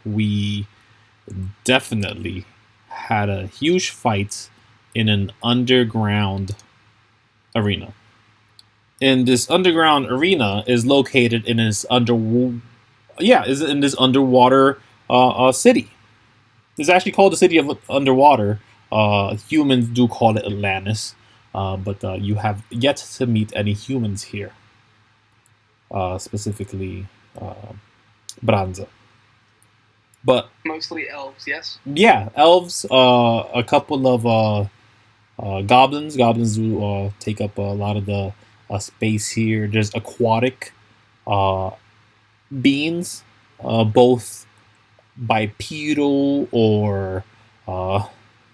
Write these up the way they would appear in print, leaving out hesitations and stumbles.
we definitely had a huge fight in an underground arena. And this underground arena is located in this is in this underwater city. It's actually called the city of underwater. Humans do call it Atlantis, but you have yet to meet any humans here, specifically Branza. But mostly elves, yes. yeah, elves, a couple of goblins. Goblins do take up a lot of the space here. There's aquatic uh, beings, both bipedal or uh,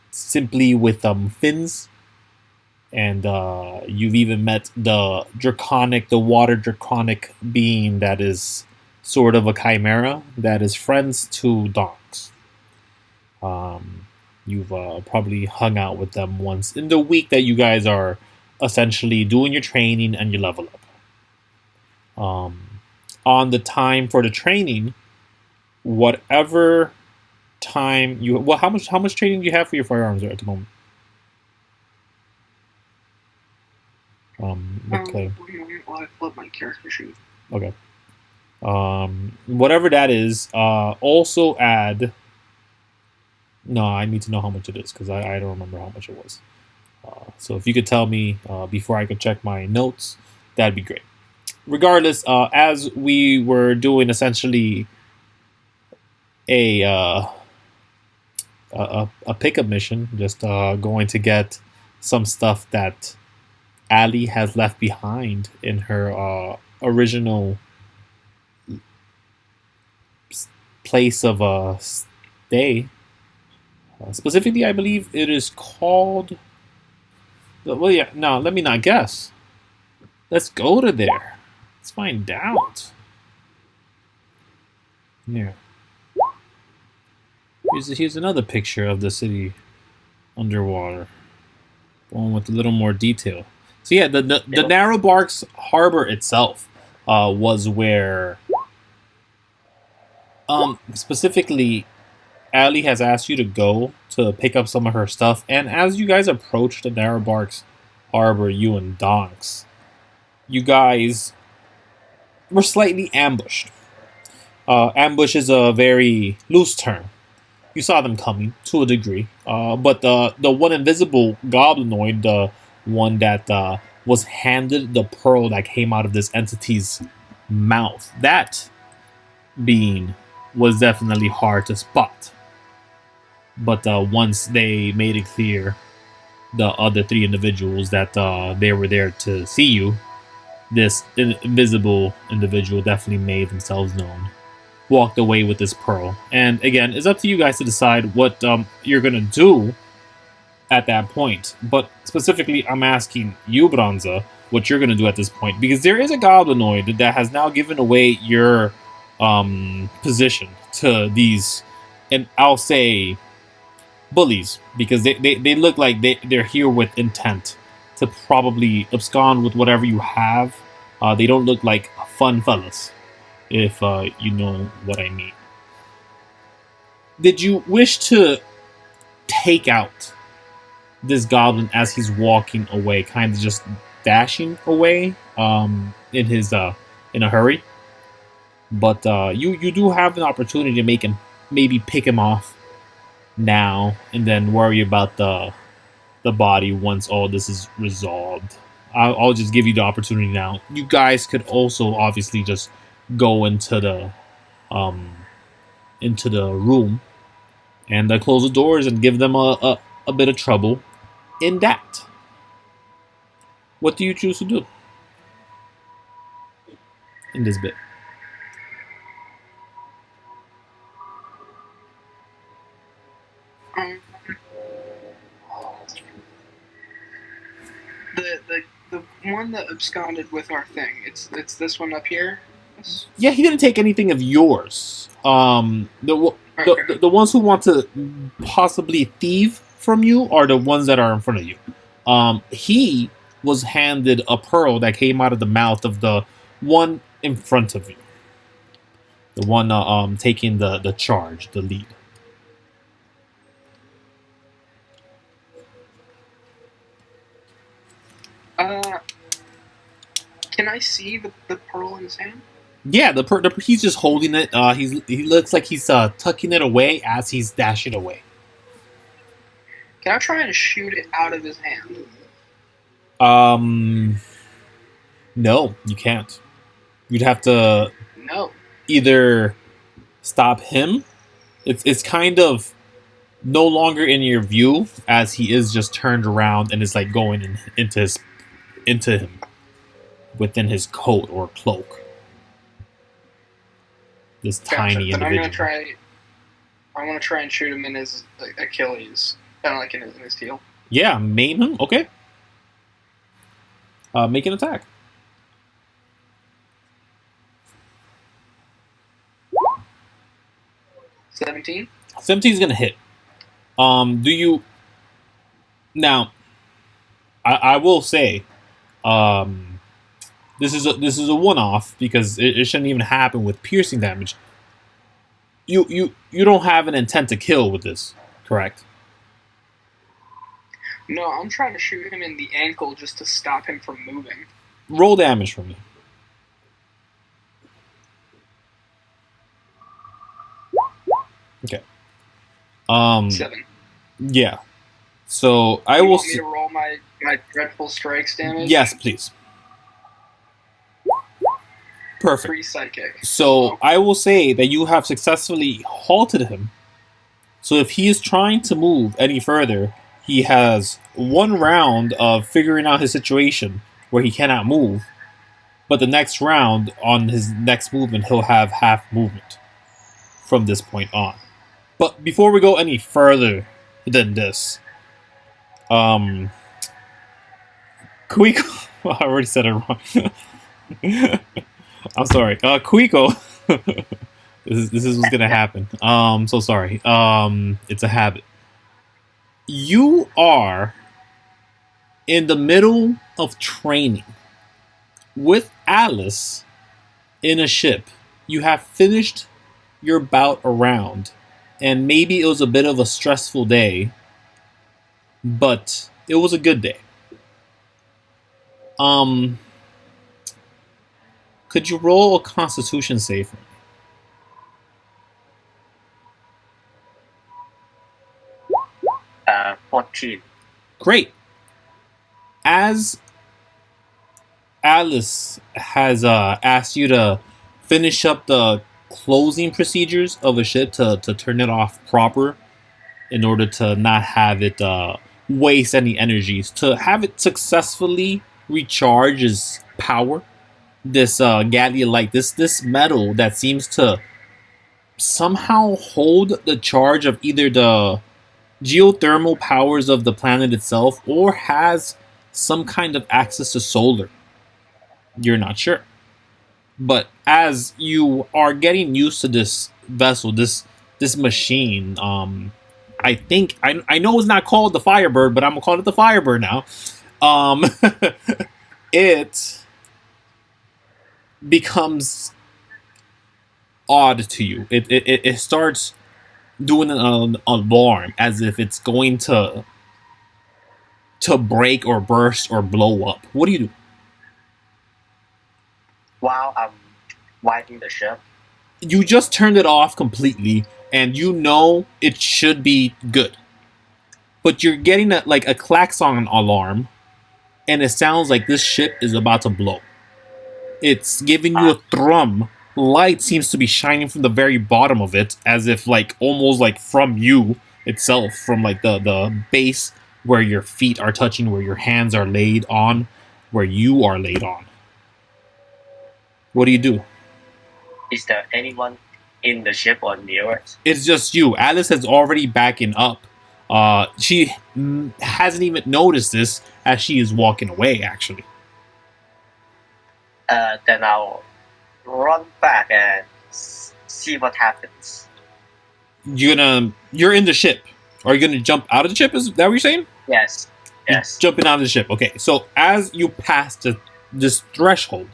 simply with fins. And you've even met the water draconic being that is sort of a chimera that is friends to dogs. You've probably hung out with them once in the week that you guys are essentially doing your training and you level up. On the time for the training, whatever time you how much training do you have for your firearms at the moment? McClean. Well, I love my character sheet. Okay. Whatever that is, also add. No, I need to know how much it is because I don't remember how much it was. So if you could tell me before I could check my notes, that'd be great. Regardless, as we were doing essentially a pickup mission, just going to get some stuff that Ali has left behind in her original place of stay. Specifically, I believe it is called. Well, yeah. No, let me not guess. Let's go to there. Let's find out. Yeah. Here's another picture of the city underwater. One with a little more detail. So yeah, the Narrowbarks Harbor itself was where, specifically, Allie has asked you to go to pick up some of her stuff, and as you guys approach the Narrowbarks Harbor, you and Donks, you guys were slightly ambushed. Ambush is a very loose term. You saw them coming to a degree, but the one invisible goblinoid, the one that was handed the pearl that came out of this entity's mouth, that being was definitely hard to spot. But once they made it clear, the other three individuals that they were there to see you, this invisible individual definitely made themselves known. Walked away with this pearl. And again, it's up to you guys to decide what you're going to do at that point. But specifically, I'm asking you, Branza, what you're going to do at this point. Because there is a goblinoid that has now given away your position to these, and I'll say, bullies. Because they look like they're here with intent to probably abscond with whatever you have. They don't look like fun fellas, if you know what I mean. Did you wish to take out this goblin as he's walking away, kind of just dashing away in his in a hurry? But you do have an opportunity to make him, maybe pick him off now, and then worry about the body once all this is resolved. I'll just give you the opportunity now. You guys could also obviously just go into the room and close the doors and give them a bit of trouble in that. What do you choose to do in this bit? The one that absconded with our thing. It's this one up here. Yeah, he didn't take anything of yours. The ones who want to possibly thieve from you are the ones that are in front of you. He was handed a pearl that came out of the mouth of the one in front of you. The one taking the charge, the lead. Can I see the pearl in his hand? Yeah, he's just holding it. He looks like he's tucking it away as he's dashing away. Can I try and shoot it out of his hand? No, you can't. You'd have to No. either stop him. It's kind of no longer in your view as he is just turned around and is like going into him within his coat or cloak. This tiny Then individual. I'm gonna try and shoot him in his Achilles, kind of like in his heel. Yeah, maim him. Okay. Make an attack. 17. 17 is gonna hit. Do you now? I will say, this is a one-off because it shouldn't even happen with piercing damage. You don't have an intent to kill with this, correct? No, I'm trying to shoot him in the ankle just to stop him from moving. Roll damage for me. Okay. 7. Yeah. So I You will. want me to roll my dreadful strikes damage? Yes, please. Perfect. 3 psychic. So I will say that you have successfully halted him. So if he is trying to move any further, he has 1 round of figuring out his situation where he cannot move. But the next round, on his next movement, he'll have half movement from this point on. But before we go any further than this, Kuiko, I already said it wrong. I'm sorry. Kuiko, this is what's gonna happen. So sorry. It's a habit. You are in the middle of training with Alice in a ship. You have finished your bout around, and maybe it was a bit of a stressful day, but it was a good day. Could you roll a Constitution save for me? 14. Great. As Alice has asked you to finish up the closing procedures of a ship to turn it off proper in order to not have it waste any energies, to have it successfully recharge its power. This gallia light, this metal that seems to somehow hold the charge of either the geothermal powers of the planet itself or has some kind of access to solar. You're not sure. But as you are getting used to this vessel, this machine, I think I know it's not called the Firebird, but I'm gonna call it the Firebird now. It becomes odd to you. It starts doing an alarm as if it's going to break or burst or blow up. What do you do? While I'm wiping the ship, You just turned it off completely, and you know it should be good. But you're getting a klaxon alarm, and it sounds like this ship is about to blow. It's giving you a thrum. Light seems to be shining from the very bottom of it, as if almost from you itself, from the base where your feet are touching, where your hands are laid on, where you are laid on. What do you do? is there anyone in the ship or near it? It's just you. Alice has already backing up. She hasn't even noticed this as she is walking away, actually. Then I'll run back and see what happens. You're in the ship. Are you gonna jump out of the ship? Is that what you're saying? Yes. You're jumping out of the ship. Okay, so as you pass this threshold,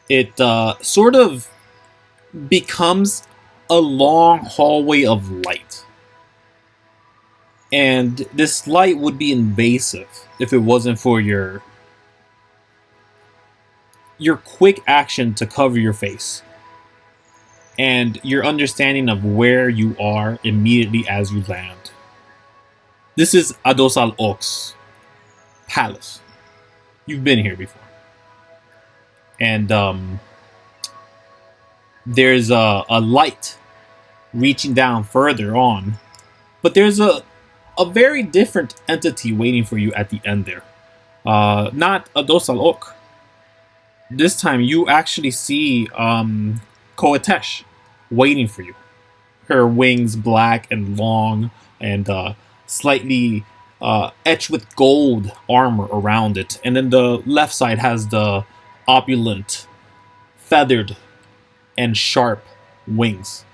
it sort of becomes a long hallway of light. And this light would be invasive if it wasn't for your quick action to cover your face and your understanding of where you are immediately as you land. This is Adosal Oaks Palace. You've been here before. And there's a light reaching down further on, but there's a very different entity waiting for you at the end there. Not Adosal Oak. This time you actually see Koatesh waiting for you. Her wings black and long and slightly etched with gold armor around it. And then the left side has the opulent, feathered, and sharp wings.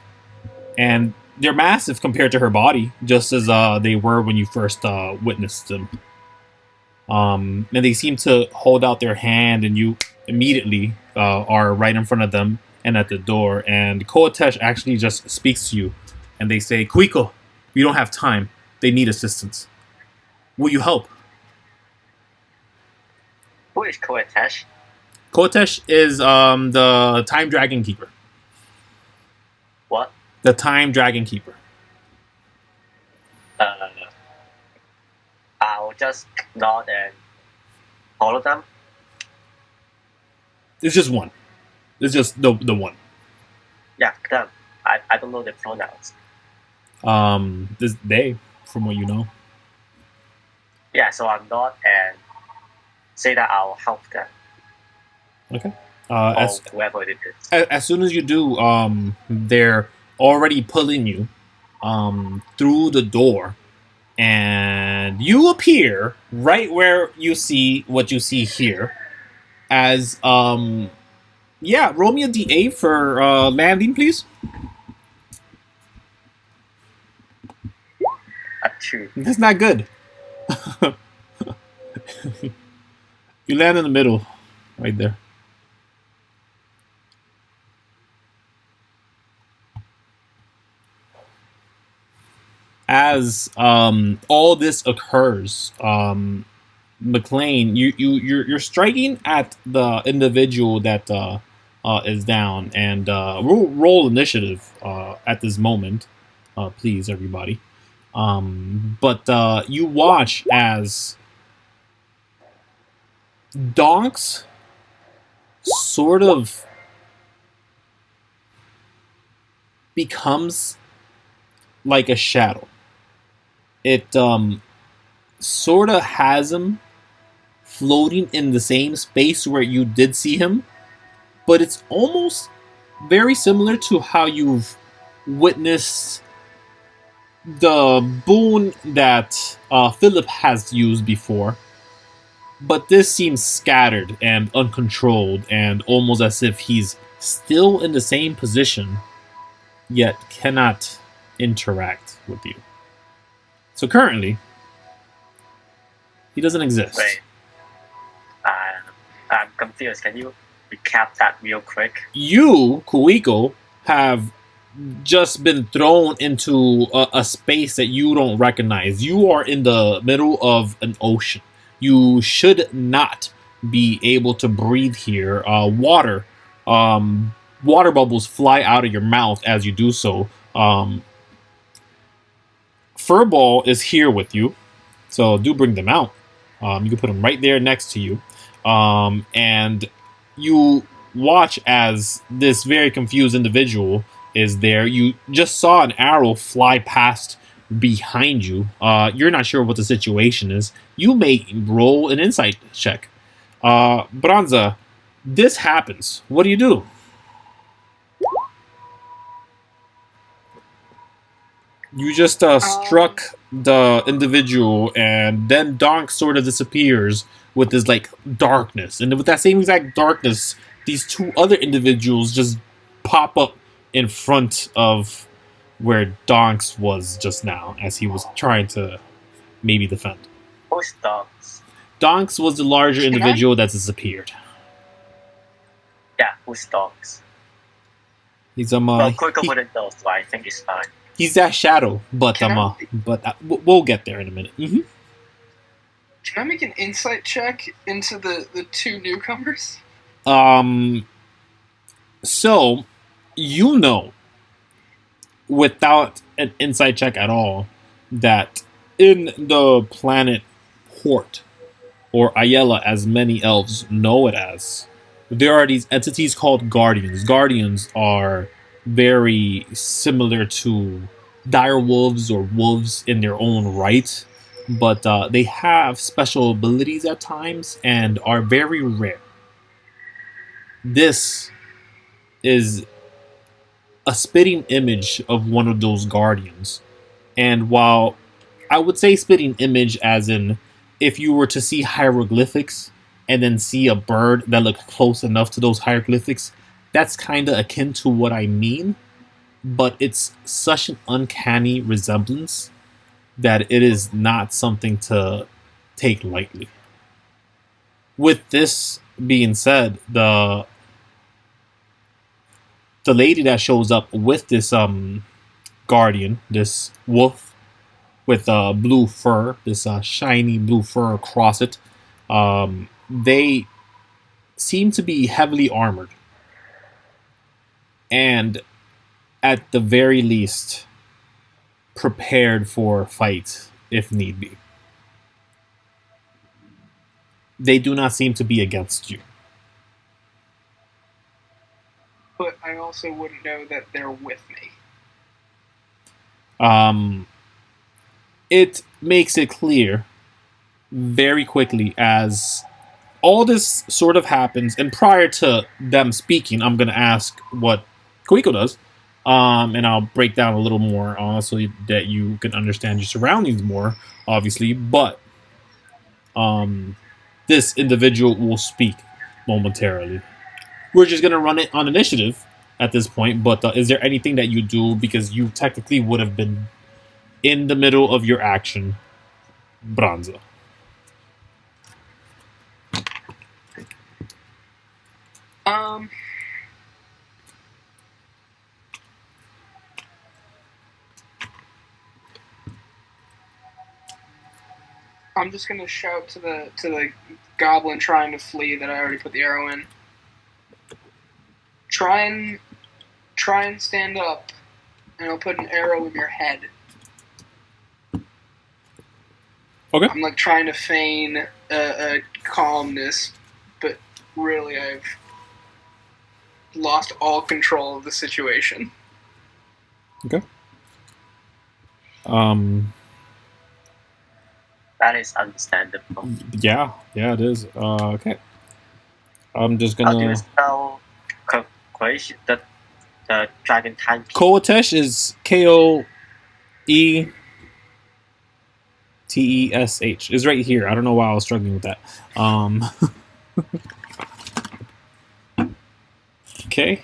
And they're massive compared to her body, just as they were when you first witnessed them. And they seem to hold out their hand, and you immediately are right in front of them and at the door. And Koatesh actually just speaks to you, and they say, "Kuiko, we don't have time. They need assistance. Will you help?" Who is Koatesh? Koatesh is the Time Dragon Keeper. What? The Time Dragon Keeper. I'll just nod and follow them. It's just one. It's just the one. Yeah, them. I don't know the pronouns. This they, from what you know. Yeah, so I'll nod and say that I'll help them. Okay. Or whoever it is. As soon as you do, they're already pulling you through the door, and you appear right where you see what you see here. As yeah, roll me a d8 for landing, please. A 2. That's not good. You land in the middle, right there. As all this occurs, McClean, you're striking at the individual that is down, and roll initiative at this moment, please, everybody. But you watch as Donks sort of becomes like a shadow. It sort of has him floating in the same space where you did see him, but it's almost very similar to how you've witnessed the boon that Philip has used before. But this seems scattered and uncontrolled, and almost as if he's still in the same position, yet cannot interact with you. So currently, he doesn't exist. Wait. I'm confused. Can you recap that real quick? You, Kuiko, have just been thrown into a space that you don't recognize. You are in the middle of an ocean. You should not be able to breathe here. Water bubbles fly out of your mouth as you do so. Furball is here with you, so do bring them out. You can put them right there next to you. And you watch as this very confused individual is there. You just saw an arrow fly past behind you. You're not sure what the situation is. You may roll an insight check. Branza, this happens. What do you do? You just struck the individual, and then Donk sort of disappears with this like darkness, and with that same exact darkness, these two other individuals just pop up in front of where Donks was just now, as he was trying to maybe defend. Who's Donks? Donks was the larger individual that disappeared. Yeah, who's Donks? He's Well, Kuiko wouldn't know, so I think it's fine. he's that shadow, but Can we'll get there in a minute. Can I make an insight check into the two newcomers? So you know, without an insight check at all, that in the planet Hort, or Ayala as many elves know it as, there are these entities called guardians. Guardians are very similar to dire wolves or wolves in their own right, but they have special abilities at times and are very rare. This is a spitting image of one of those guardians. And while I would say spitting image as in if you were to see hieroglyphics and then see a bird that looked close enough to those hieroglyphics, that's kind of akin to what I mean, but it's such an uncanny resemblance that it is not something to take lightly. With this being said, the lady that shows up with this guardian, this wolf with blue fur, this shiny blue fur across it, they seem to be heavily armored, and at the very least prepared for fight if need be. They do not seem to be against you. But I also wouldn't know that they're with me. It makes it clear very quickly as all this sort of happens, and prior to them speaking, I'm going to ask what Kuiko does, and I'll break down a little more so that you can understand your surroundings more, obviously, but this individual will speak momentarily. We're just going to run it on initiative at this point, but is there anything that you do, because you technically would have been in the middle of your action, Branza? I'm just gonna shout to the goblin trying to flee that I already put the arrow in. Try and stand up, and I'll put an arrow in your head. Okay. I'm like trying to feign a calmness, but really I've lost all control of the situation. Okay. That is understandable. Yeah, it is. Okay. I'm just How do you gonna. spell the dragon time? Koatesh is Koetesh. Is right here. I don't know why I was struggling with that. Okay.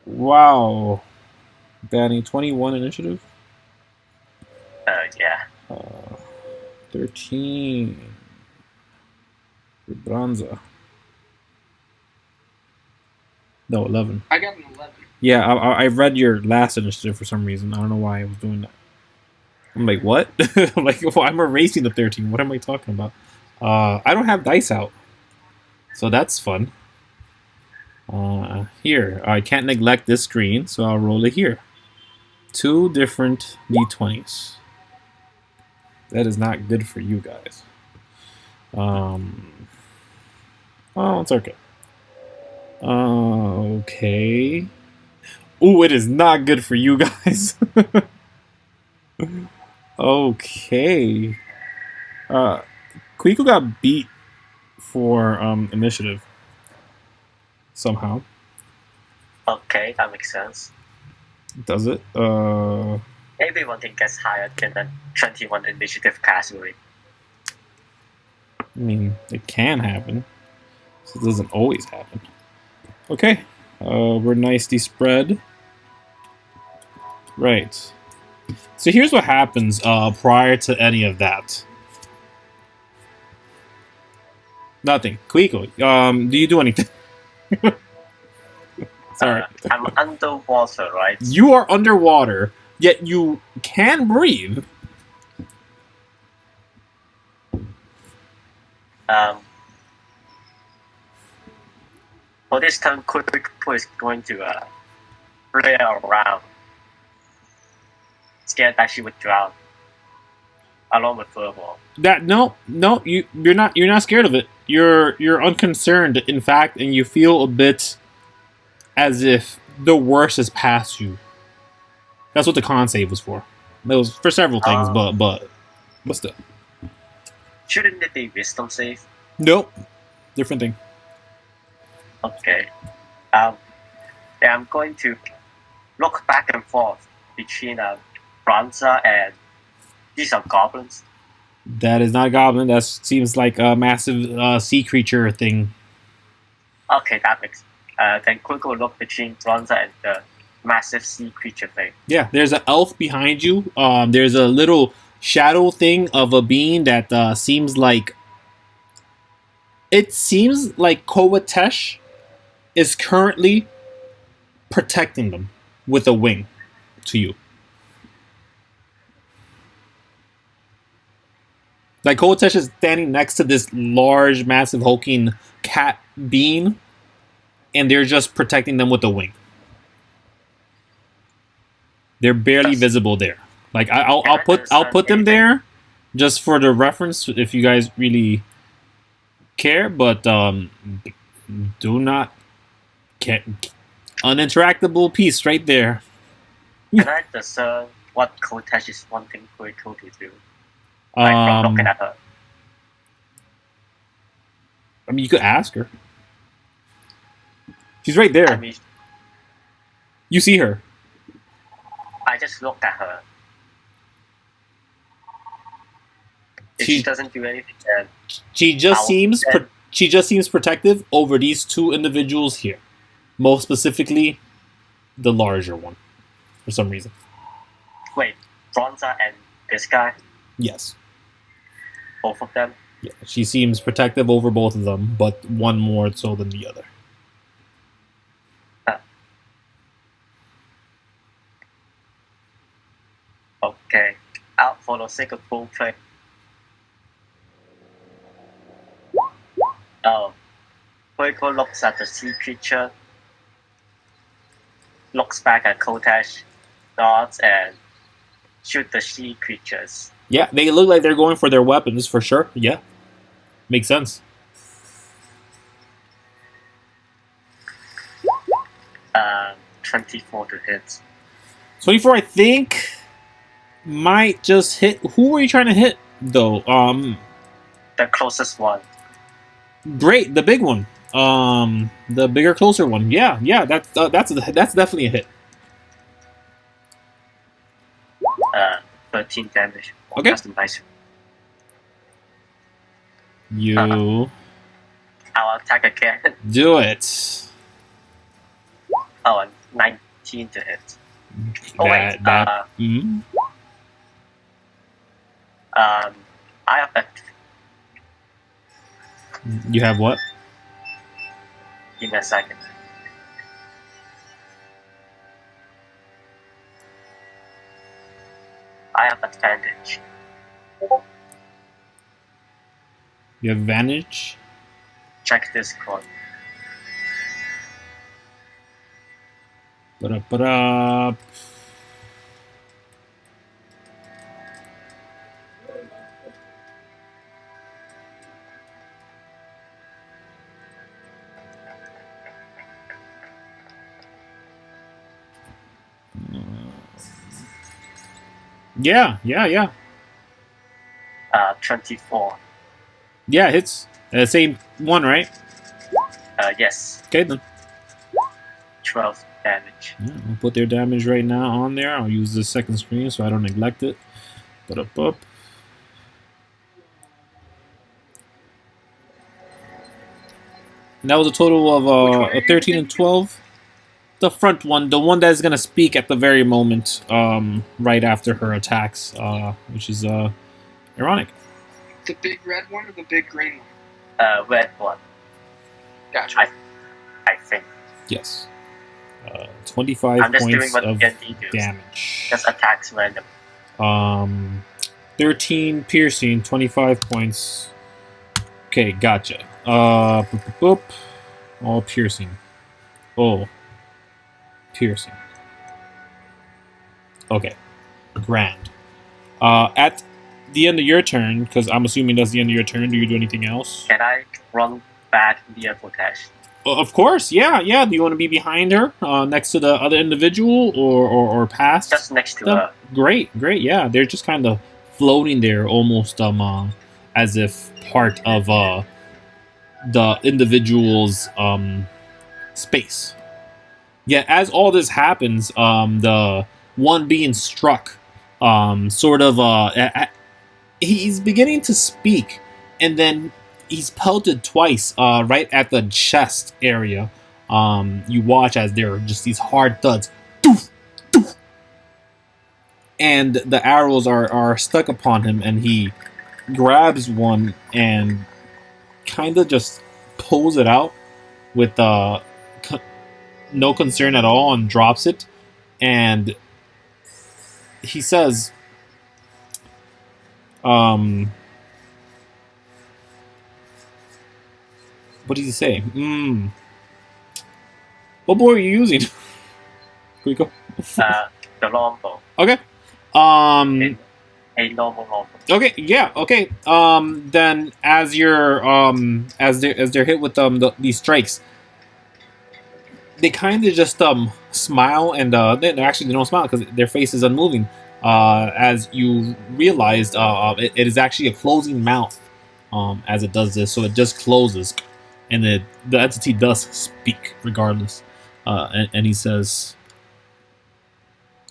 Wow. Danny, 21 initiative. Yeah. 13. For Branza. No, 11. I got an 11. Yeah, I read your last initiative for some reason. I don't know why I was doing that. I'm like, what? I'm like, well, I'm erasing the 13. What am I talking about? I don't have dice out. So that's fun. Here, I can't neglect this screen, so I'll roll it here. 2 different d20s. That is not good for you guys. Oh, it's okay. Okay. Ooh, it is not good for you guys. Okay. Kuiko got beat for initiative. Somehow. Okay, that makes sense. Does it? Maybe one thing gets higher than the 21 initiative category. I mean, it can happen. So it doesn't always happen. Okay. We're nicely spread. Right. So here's what happens prior to any of that. Nothing. Kuiko, do you do anything? Sorry. I'm underwater, right? You are underwater, yet you can breathe. For this time, Kuiko is going to play around, scared that she would drown, along with Furball. You're not scared of it. You're unconcerned, in fact, and you feel a bit as if the worst is past you. That's what the con save was for. It was for several things, but still. Shouldn't it be wisdom save? Nope. Different thing. Okay. I'm going to look back and forth between Branza and these are goblins. That is not a goblin. That seems like a massive sea creature thing. Okay, that makes. Then Kuiko look between Branza and the massive sea creature thing. Yeah, there's an elf behind you. There's a little shadow thing of a being that seems like. It seems like Kowatesh is currently protecting them with a wing to you. Like Kowatesh is standing next to this large, massive, hulking cat being, and they're just protecting them with a wing. They're barely visible there. Like I'll put them there just for the reference if you guys really care, but do not uninteractable piece right there. Can I discern what Kotesh is wanting Kuiko to do? From looking at her. I mean, you could ask her. She's right there. I mean, you see her. I just look at her. If she doesn't do anything, then she just seems protective over these two individuals here. Most specifically, the larger one, for some reason. Wait, Branza and this guy? Yes. Both of them? Yeah, she seems protective over both of them, but one more so than the other. Okay. Out for the sake of role play. Kuiko looks at the sea creature, looks back at Kotesh, nods, and shoot the sea creatures. Yeah, they look like they're going for their weapons for sure. Yeah, makes sense. 24 to hit. 24, I think, might just hit. Who were you trying to hit, though? The closest one. Great, the big one. The bigger, closer one. Yeah, that's definitely a hit. 13 damage. Okay. That's nice. You I'll attack again. do it. Oh, 19 to hit. I have a. You have what? Give me a second. I have advantage. You have advantage? Check this code. Ba-da-ba-da. Yeah. 24. Yeah, hits. Same one, right? Yes. Okay, then. 12 damage. Yeah, I'll put their damage right now on there. I'll use the second screen so I don't neglect it. Up. And that was a total of a 13 and 12. The front one, the one that's going to speak at the very moment, right after her attacks, which is ironic. The big red one or the big green one? Red one. Gotcha. I think. Yes. 25 I'm just doing points what of D&D does. damage. Just attacks random. 13 piercing, 25 points. Okay, gotcha. Boop, boop, boop. All piercing. Oh. Piercing. Okay. Grand. At the end of your turn, because I'm assuming that's the end of your turn, do you do anything else? Can I run back via footage? Of course, yeah. Do you want to be behind her, next to the other individual, or past? Just next to them? her. Great, yeah. They're just kind of floating there, almost as if part of the individual's space. Yeah, as all this happens, the one being struck, he's beginning to speak, and then he's pelted twice, right at the chest area. You watch as there are just these hard thuds, doof, doof, and the arrows are stuck upon him, and he grabs one and kind of just pulls it out with no concern at all, and drops it, and he says, what did he say? What bow are you using? Kuiko? The longbow. Okay. A normal longbow. Okay, yeah, okay. Then as you're as they're hit with these strikes, they kind of just smile, and they don't smile because their face is unmoving. As you realized, it is actually a closing mouth. As it does this, so it just closes, and the entity does speak regardless. And he says,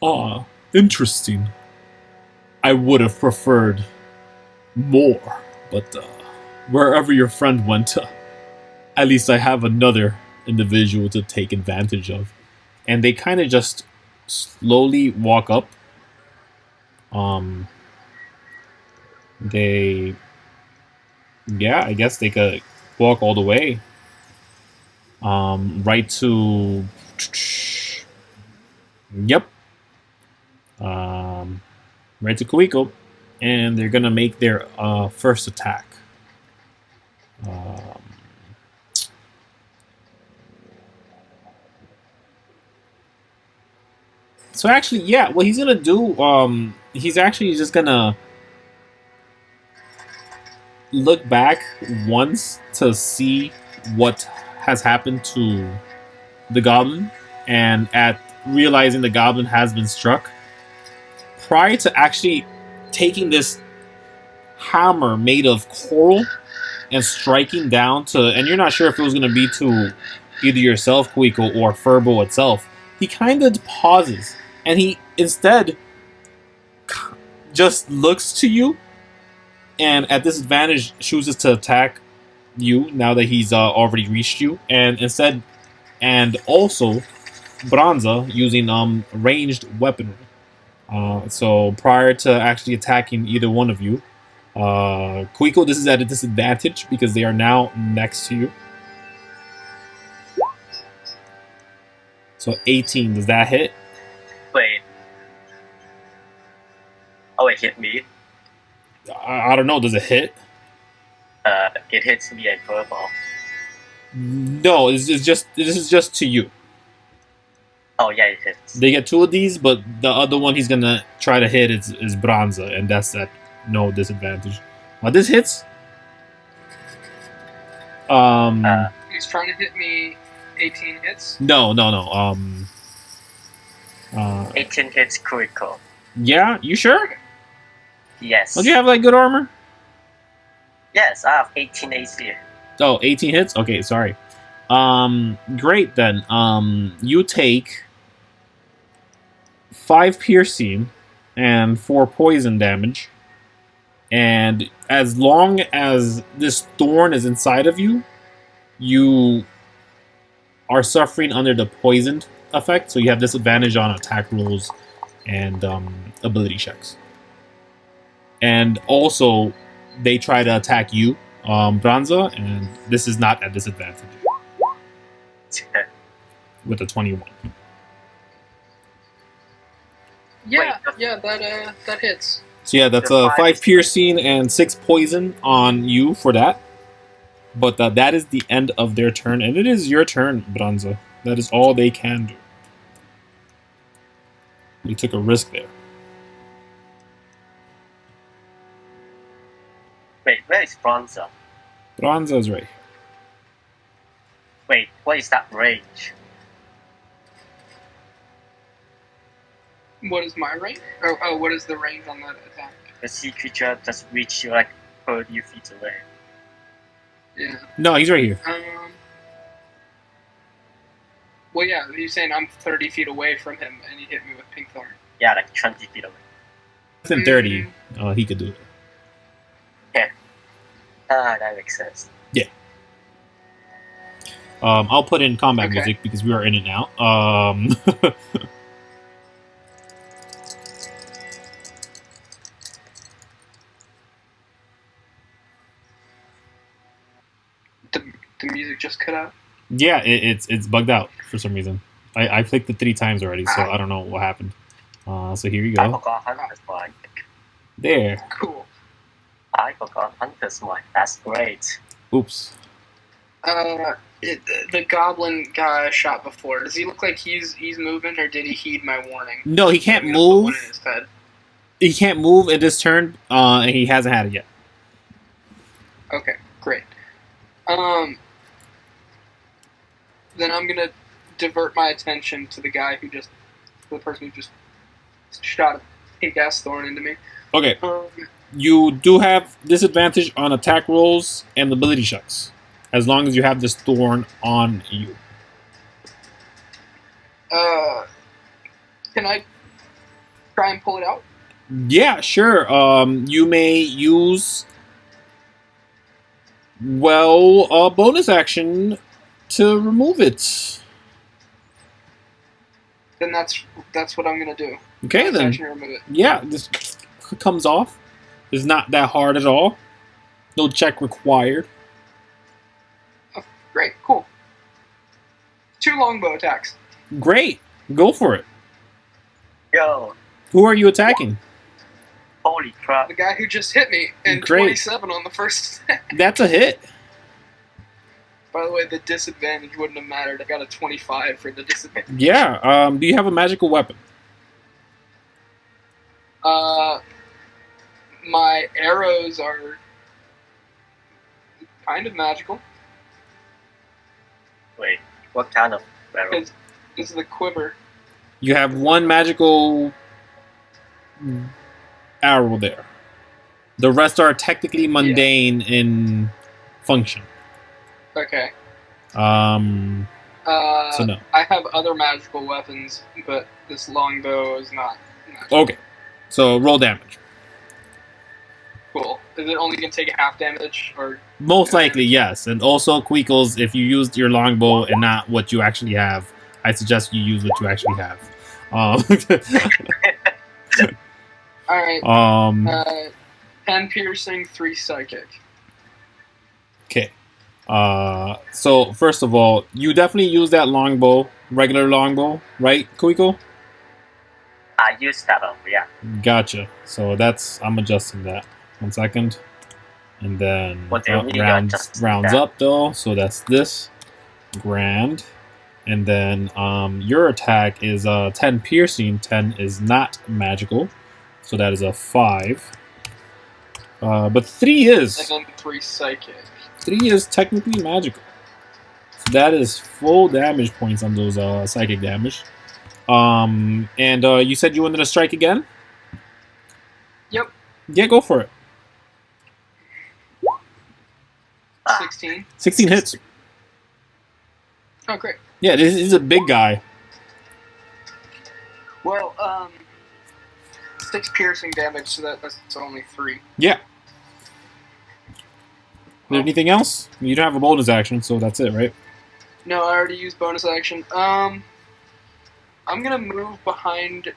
"Ah, interesting. I would have preferred more, but wherever your friend went, at least I have another individual to take advantage of." And they kind of just slowly walk up. I guess they could walk all the way. Right to... Yep. Right to Kuiko. And they're gonna make their first attack. So actually, yeah, what he's gonna do, he's actually just gonna look back once to see what has happened to the goblin, and at realizing the goblin has been struck, prior to actually taking this hammer made of coral and striking down to, and you're not sure if it was going to be to either yourself, Kuiko, or Furbo itself, he kind of pauses, and he instead just looks to you, and at disadvantage chooses to attack you now that he's already reached you, and instead, and also Branza using ranged weaponry. So prior to actually attacking either one of you, Kuiko, this is at a disadvantage because they are now next to you. So 18, does that hit? Wait. Oh, it hit me. I don't know. Does it hit? It hits me a furball. No, this is just to you. Oh yeah, it hits. They get two of these, but the other one he's gonna try to hit is Branza, and that's at no disadvantage. This hits. He's trying to hit me. 18 hits. No. 18 hits Kuiko. Yeah, you sure? Yes. Don't you have like good armor? Yes, I have 18 AC. Oh, 18 hits? Okay, sorry. Great then. You take 5 piercing and 4 poison damage. And as long as this thorn is inside of you, you are suffering under the poisoned effect, so you have disadvantage on attack rolls and ability checks. And also, they try to attack you, Branza, and this is not at disadvantage. with a 21. Yeah, Wait, yeah, that hits. So yeah, that's The a five 5 is- piercing and 6 poison on you for that. But that is the end of their turn, and it is your turn, Branza. That is all they can do. You took a risk there. Wait, where is Branza? Branza is right here. Wait, what is that range? What is my range? Oh, what is the range on that attack? The sea creature just reach you like 30 feet away. Yeah. No, he's right here. Well, yeah, he's saying I'm 30 feet away from him, and he hit me with pink thorn. Yeah, like 20 feet away. Within 30, he could do it. That makes sense. I'll put in combat Okay. music because we are in it now. The music just cut out. Yeah, it's bugged out for some reason. I clicked it 3 times already, so I don't know what happened. So here you I go. forgot Hunter's Mark. There. Cool. I forgot Hunter's Mark. That's great. Oops. The goblin guy I shot before. Does he look like he's moving, or did he heed my warning? No, he can't I'm gonna put one in move. his head. He can't move in this turn, and he hasn't had it yet. Okay, great. Then I'm gonna divert my attention to the person who just shot a pink ass thorn into me. Okay, you do have disadvantage on attack rolls and ability checks, as long as you have this thorn on you. Can I try and pull it out? Yeah, sure. You may use a bonus action to remove it. Then that's what I'm gonna do. Okay, Bonus then. action to remove it. Yeah, this comes off. It's not that hard at all. No check required. Great, cool. 2 longbow attacks. Great. Go for it. Yo, Who are you attacking? holy crap. The guy who just hit me and Great. 27 on the first attack. That's a hit. By the way, the disadvantage wouldn't have mattered. I got a 25 for the disadvantage. Yeah. Do you have a magical weapon? My arrows are kind of magical. Wait, what kind of arrow? Because this is the quiver. You have one magical arrow there. The rest are technically mundane in function. Okay. So no. I have other magical weapons, but this longbow is not magical. Okay. So roll damage. Cool. Is it only going to take half damage? Or Most likely, yes. And also, Kuiko's, if you used your longbow and not what you actually have, I suggest you use what you actually have. Alright. 10 piercing, 3 psychic. Okay. So, first of all, you definitely use that longbow, regular longbow, right, Kuiko? I used that one, yeah. Gotcha. So I'm adjusting that. 1 second. And then What do you mean rounds adjusting that? up though, so that's this. Grand. And then your attack is 10 piercing, 10 is not magical. So that is a 5. But 3 is. And then 3 psychic. 3 is technically magical. So that is full damage points on those psychic damage. And you said you wanted to strike again? Yep. Yeah, go for it. 16. 16 hits. Oh, great. Yeah, this is a big guy. Well, 6 piercing damage, so that's only 3. Yeah. Is there anything else? You don't have a bonus action, so that's it, right? No, I already used bonus action. I'm gonna move behind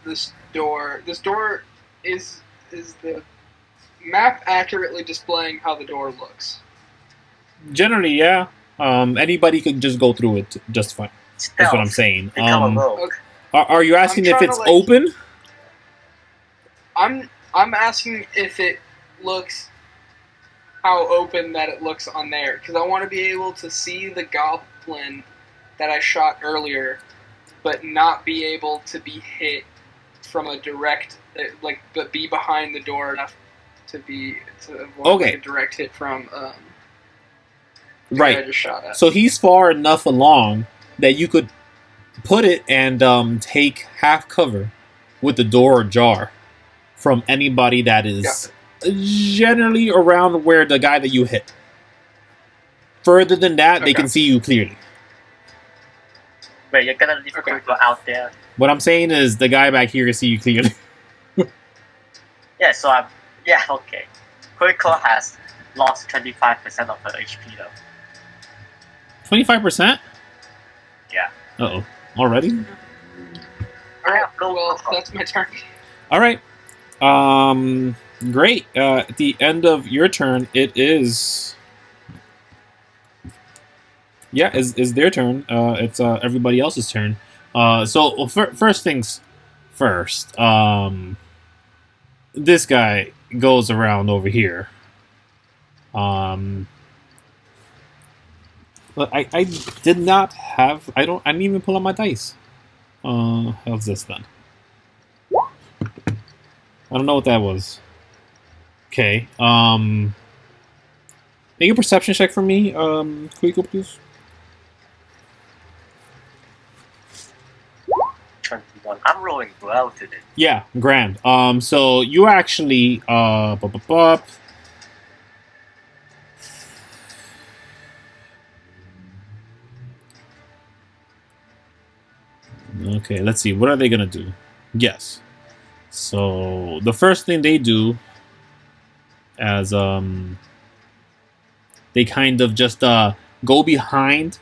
this door. This door is the map accurately displaying how the door looks. Generally, yeah. Anybody could just go through it just fine. That's what I'm saying. Become a rogue. Okay. Are you asking if trying it's to, like- open? I'm asking if it looks how open that it looks on there, because I want to be able to see the goblin that I shot earlier, but not be able to be hit from a direct, but be behind the door enough to avoid like, a direct hit from the guy I Right. just shot at. So he's far enough along that you could put it and take half cover with the door ajar from anybody that is generally around where the guy that you hit. Further than that, they Okay. can see you clearly. Wait, you're gonna leave Okay. Kuiko out there? What I'm saying is the guy back here can see you clearly. Yeah, so okay. Kuiko has lost 25% of her HP though. 25%? Yeah. Uh-oh. Already? Alright, no well, problem. that's my turn. Alright. Great. At the end of your turn, it is... Yeah, is their turn. It's everybody else's turn. So first things first. This guy goes around over here. But I did not have. I didn't even pull out my dice. How's this then? I don't know what that was. Okay. Make a perception check for me, Kuiko, please. 21. I'm rolling well today. Yeah, grand. So you actually Okay, let's see. What are they gonna do? Yes. So the first thing they do, as they kind of just go behind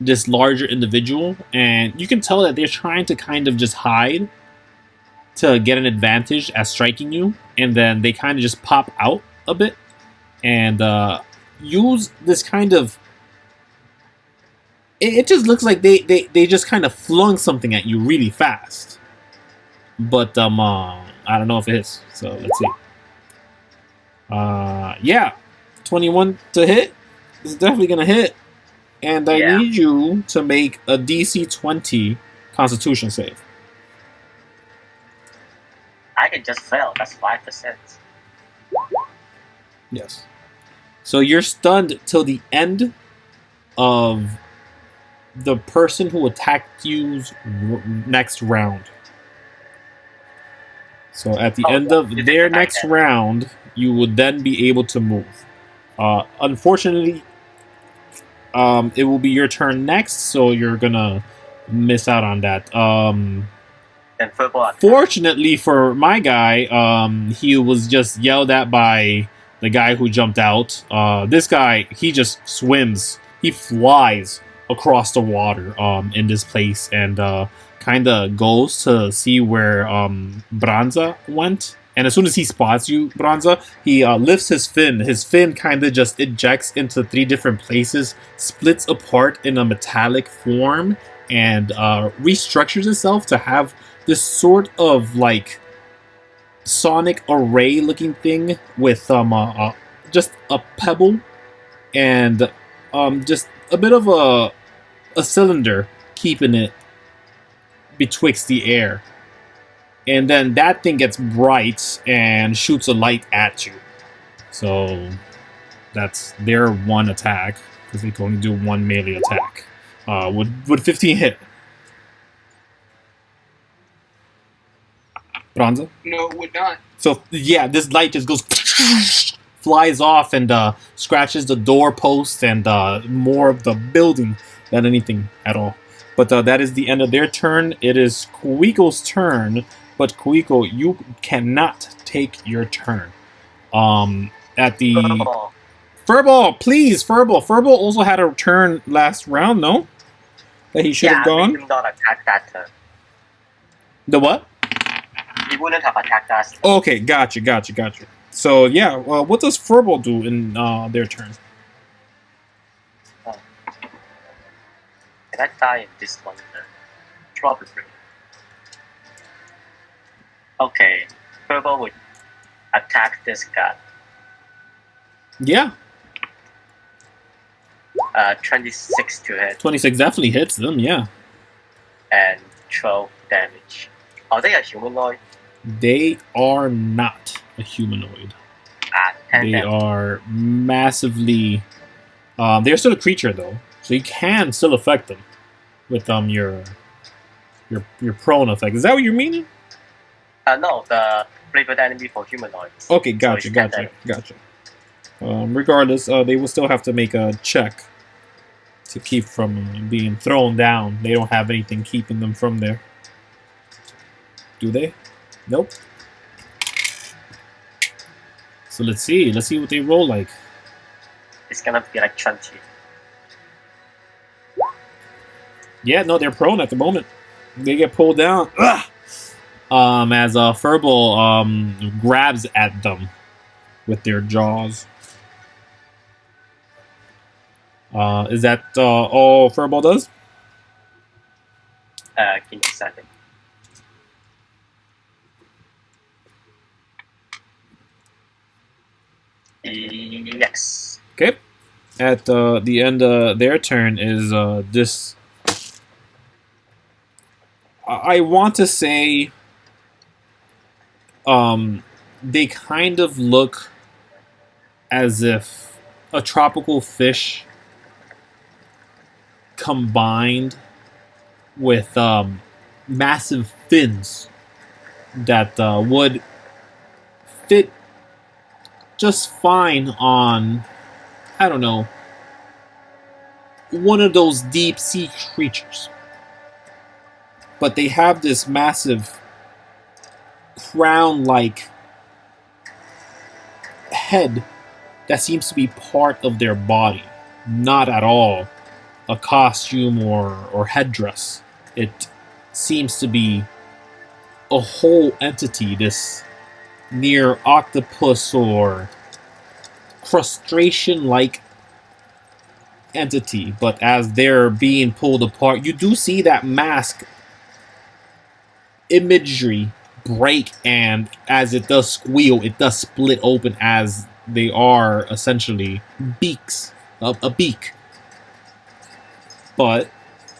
this larger individual, and you can tell that they're trying to kind of just hide to get an advantage at striking you, and then they kind of just pop out a bit and use this kind of. It just looks like they just kind of flung something at you really fast, but I don't know if it is. So let's see. Yeah, 21 to hit. It's definitely gonna hit. And I Yeah. need you to make a DC 20 Constitution save. I can just fail. That's 5%. Yes. So you're stunned till the end of the person who attacked you's next round. So at the end of you their didn't attack next them. round, you would then be able to move. Unfortunately, it will be your turn next, so you're gonna miss out on that. Then football attack. Fortunately for my guy, he was just yelled at by the guy who jumped out. This guy, he just swims. He flies across the water in this place and kind of goes to see where Branza went. And as soon as he spots you, Branza, he lifts his fin. His fin kind of just ejects into 3 different places, splits apart in a metallic form, and restructures itself to have this sort of like sonic array looking thing with just a pebble and just a bit of a cylinder keeping it betwixt the air. And then that thing gets bright and shoots a light at you. So that's their one attack, because they can only do one melee attack. Would 15 hit? Branza? No, it would not. So yeah, this light just goes flies off and scratches the doorpost and more of the building than anything at all. But that is the end of their turn. It is Kuiko's turn, but Kuiko, you cannot take your turn. At the Football. Furball, please, Furball. Furball also had a turn last round, no? That he should have He gone. would not attack that turn. The what? He wouldn't have attacked us. Okay, gotcha. So yeah, what does Furball do in their turn? die in this one turn. Probably. Okay. Purple would attack this guy. Yeah. 26 to hit 26 definitely hits them, yeah. and 12 damage. Are they a humanoid? They are not a humanoid. 10 They damage. are massively... they're still a creature, though. So you can still affect them with your prone effect. Is that what you're meaning? No, the flavored enemy for humanoids. Okay, So gotcha, it's 10 gotcha, damage. gotcha. Regardless, they will still have to make a check to keep from being thrown down. They don't have anything keeping them from there. Do they? Nope. So let's see. Let's see what they roll like. It's gonna be like 20. Yeah, no, they're prone at the moment. They get pulled down. Ugh! As Furball grabs at them with their jaws. Is that all Furball does? Give me a second. Yes. Okay. At the end of their turn is this. I want to say they kind of look as if a tropical fish combined with massive fins that would fit just fine on, I don't know, one of those deep sea creatures. But they have this massive crown-like head that seems to be part of their body, not at all a costume or headdress. It seems to be a whole entity, this near octopus or crustacean-like entity. But as they're being pulled apart, you do see that mask imagery break, and as it does squeal, it does split open as they are essentially beaks, a beak. But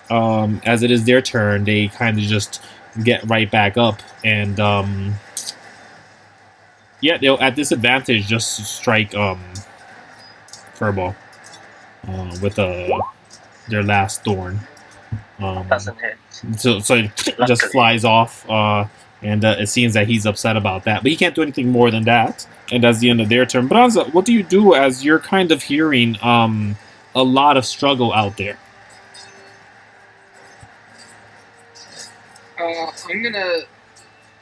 as it is their turn, they kind of just get right back up, and yeah, they'll at disadvantage just strike Furball with their last Thorn. Doesn't hit. So it just flies off, and it seems that he's upset about that. But he can't do anything more than that. And that's the end of their turn. Branza, what do you do as you're kind of hearing a lot of struggle out there? I'm gonna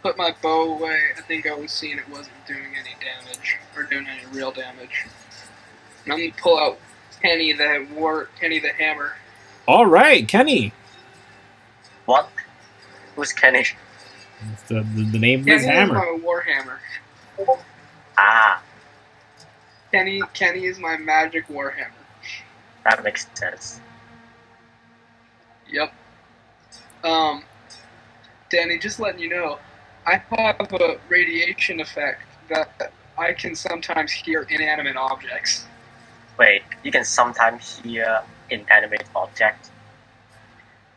put my bow away. I think I was seeing it wasn't doing any damage, or doing any real damage. And I'm gonna pull out Kenny the hammer. All right, Kenny. What? Who's Kenny? That's the name of Kenny his is hammer. my warhammer. Ah, Kenny is my magic warhammer. that makes sense. Yep. Danny, just letting you know, I have a radiation effect that I can sometimes hear inanimate objects. Wait, you can sometimes hear inanimate objects.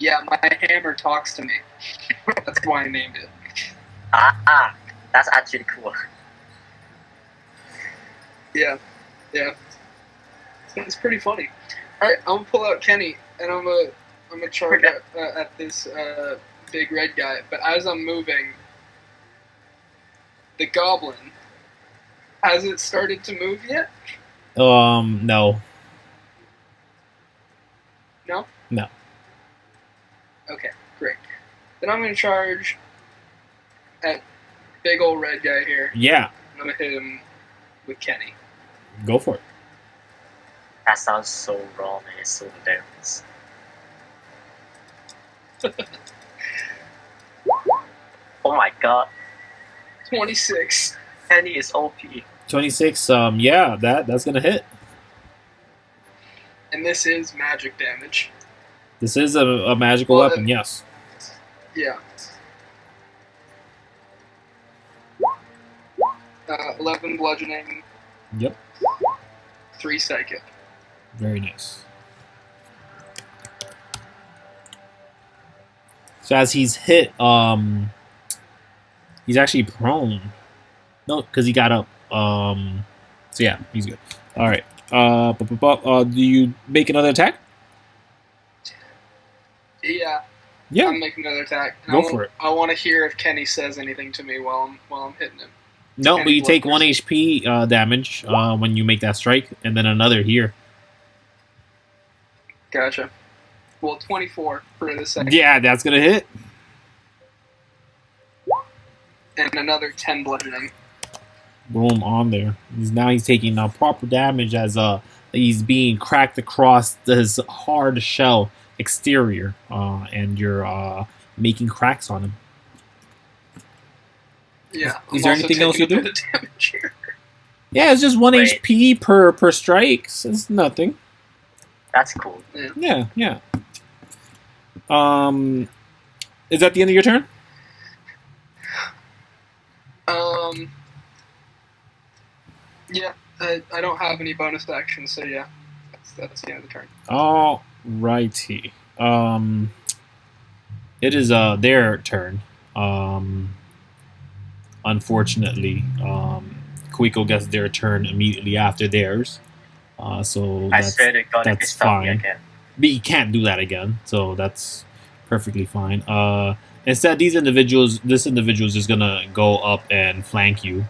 Yeah, my hammer talks to me. That's why I named it. Ah, that's actually cool. Yeah. It's pretty funny. Alright, I'm gonna pull out Kenny, and I'm gonna charge at this big red guy. But as I'm moving, the goblin, has it started to move yet? No. No? No. Okay, great. Then I'm gonna charge at big old red guy here. Yeah, I'm gonna hit him with Kenny. go for it. That sounds so wrong and it's so hilarious. Oh my god, 26. Kenny is OP. 26. Yeah, that's gonna hit. And this is magic damage. This is a magical weapon, yes. Yeah. 11 bludgeoning. Yep. 3 psychic. Very nice. So as he's hit, he's actually prone. No, because he got up. So yeah, he's good. All right. Do you make another attack? Yeah. Yeah. I'm making another attack. Go for it. I want to hear if Kenny says anything to me while I'm hitting him. No, but you take 1 HP damage when you make that strike, and then another here. Gotcha. Well, 24 for the second. Yeah, that's gonna hit. And another 10 bludgeoning. Boom, on there. He's taking proper damage as he's being cracked across his hard shell exterior, and you're making cracks on him. Yeah. Is there anything else you do? Damage here. Yeah, it's just 1 HP per strike. So it's nothing. That's cool. Yeah. Is that the end of your turn? Yeah. I don't have any bonus actions, so yeah, that's the end of the turn. Alrighty. It is their turn. Unfortunately, Kuiko gets their turn immediately after theirs. So I swear to God, that's fine. Again. But you can't do that again, so that's perfectly fine. Instead, this individual is just gonna go up and flank you,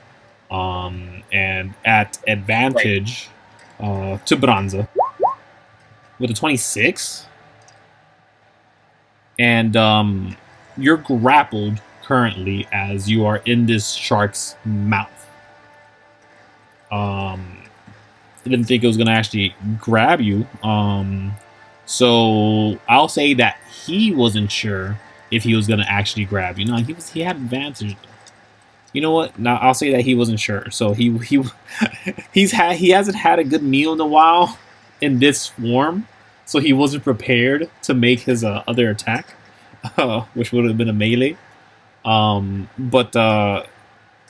and at advantage to Branza with a 26, and you're grappled currently as you are in this shark's mouth. I didn't think it was gonna actually grab you. So I'll say that he wasn't sure if he was gonna actually grab you. No, he had advantage. You know what? Now I'll say that he wasn't sure. So he hasn't had a good meal in a while in this form, so he wasn't prepared to make his other attack, which would have been a melee. But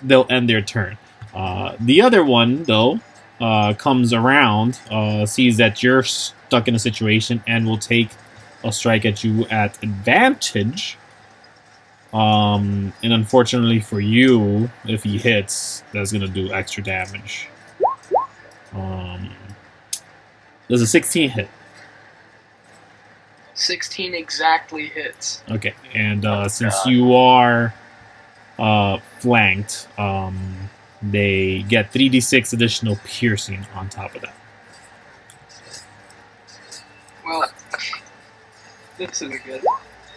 they'll end their turn. The other one though comes around, sees that you're stuck in a situation, and will take a strike at you at advantage. And unfortunately for you, if he hits, that's gonna do extra damage. Does a 16 hit? 16 exactly hits. Okay, and since you are flanked, they get 3d6 additional piercing on top of that. Well, this isn't good.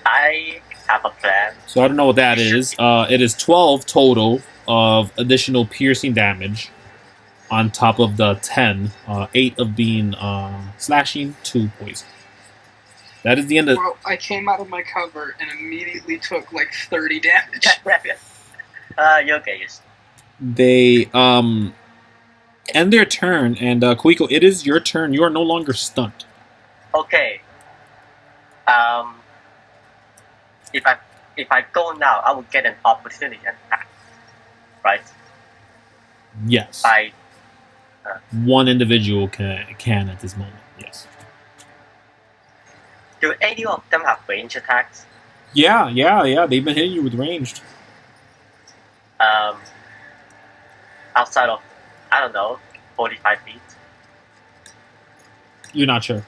I have a plan. So I don't know what that is. It is 12 total of additional piercing damage on top of the 10. 8 of being slashing, 2 poison. That is the end of... Well, I came out of my cover and immediately took like 30 damage. You're okay. They end their turn, and Kuiko, it is your turn. You are no longer stunned. Okay. If I go now, I will get an opportunity attack, right? Yes. One individual can at this moment. Yes. Do any of them have range attacks? Yeah. They've been hitting you with ranged. Outside of, I don't know, 45 feet. You're not sure.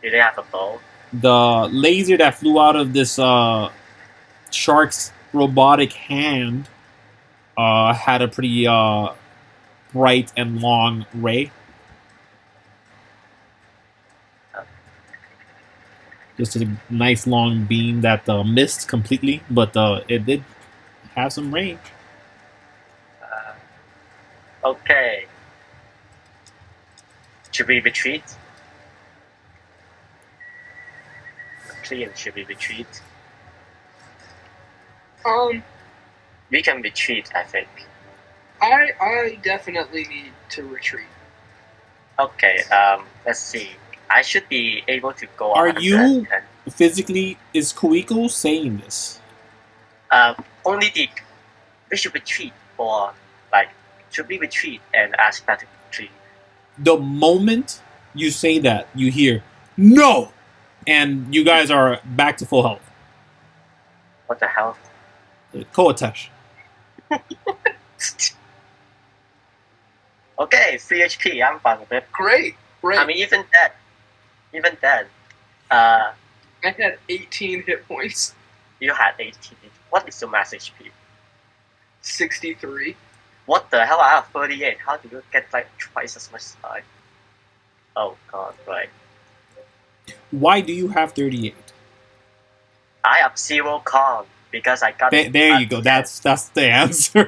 Do they have a bow? The laser that flew out of this shark's robotic hand had a pretty bright and long ray. Just a nice long beam that missed completely, but it did have some range. Okay. Should we retreat? McClean, should we retreat? We can retreat, I think. I definitely need to retreat. Okay, let's see. I should be able to go. Are you 110. physically? Is Kuiko saying this? Only we should retreat, or like should we retreat and ask that to retreat? The moment you say that, you hear no, and you guys are back to full health. What the hell? Koatesh. Okay, 3 HP. I'm fine with it. Great. I mean, even then, I had 18 hit points. you had 18. What is your max HP? 63. What the hell? I have 38. How do you get like twice as much as I? Oh god, right. Why do you have 38? I have 0 con because I got. There you go. That's the answer.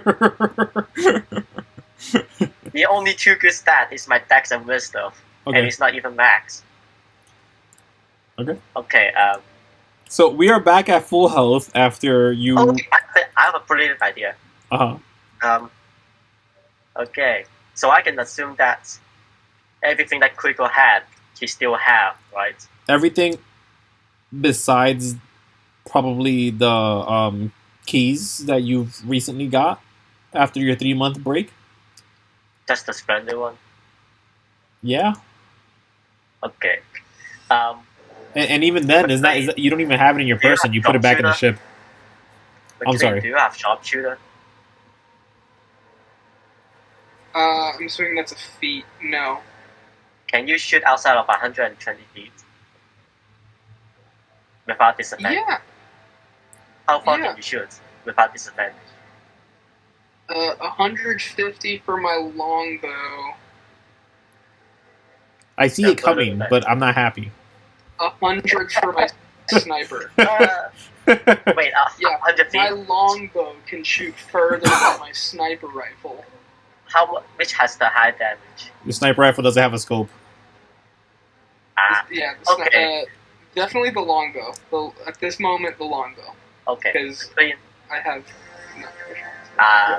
The only 2 good stat is my dex and wisdom, and Okay. it's not even max. Okay. Okay. So we are back at full health after you. Oh, I have a brilliant idea. Uh-huh. Okay, so I can assume that everything that Kuiko had, he still have, right? Everything besides probably the keys that you've recently got after your 3-month break. Just the splendid one. Yeah. Okay. And even then, is that you don't even have it in your Do you person. have You put it back in the ship. I'm McClean, sorry. Do you have sharpshooter? I'm assuming that's a feat. No. Can you shoot outside of 120 feet without disadvantage? Yeah. How far yeah. can you shoot without disadvantage? 150 for my longbow. I see it coming, but I'm not happy. 100 for my sniper. Wait, Yeah, 100 feet? my longbow can shoot further than my sniper rifle. Which has the high damage? The sniper rifle doesn't have a scope. Yeah, Okay. definitely the longbow. At this moment, the longbow. Okay. Because McClean, I have... No.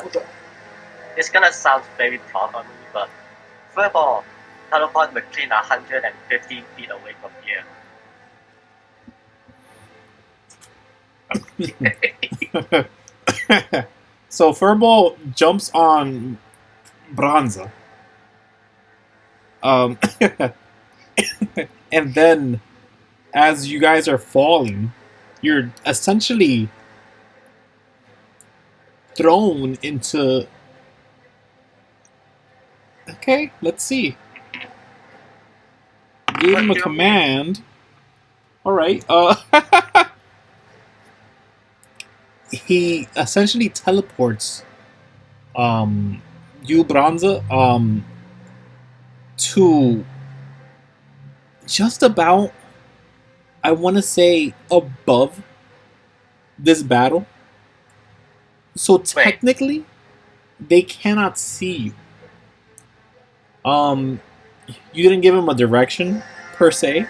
What's up? it's gonna sound very proud on me, but first of all, teleport McClean 150 feet away from here. So Furball jumps on Branza. And then as you guys are falling, you're essentially thrown into... Okay, let's see. Gave him a command. Alright, he essentially teleports you, Branza, to just about, I want to say, above this battle. So technically, they cannot see you. You didn't give him a direction, per se.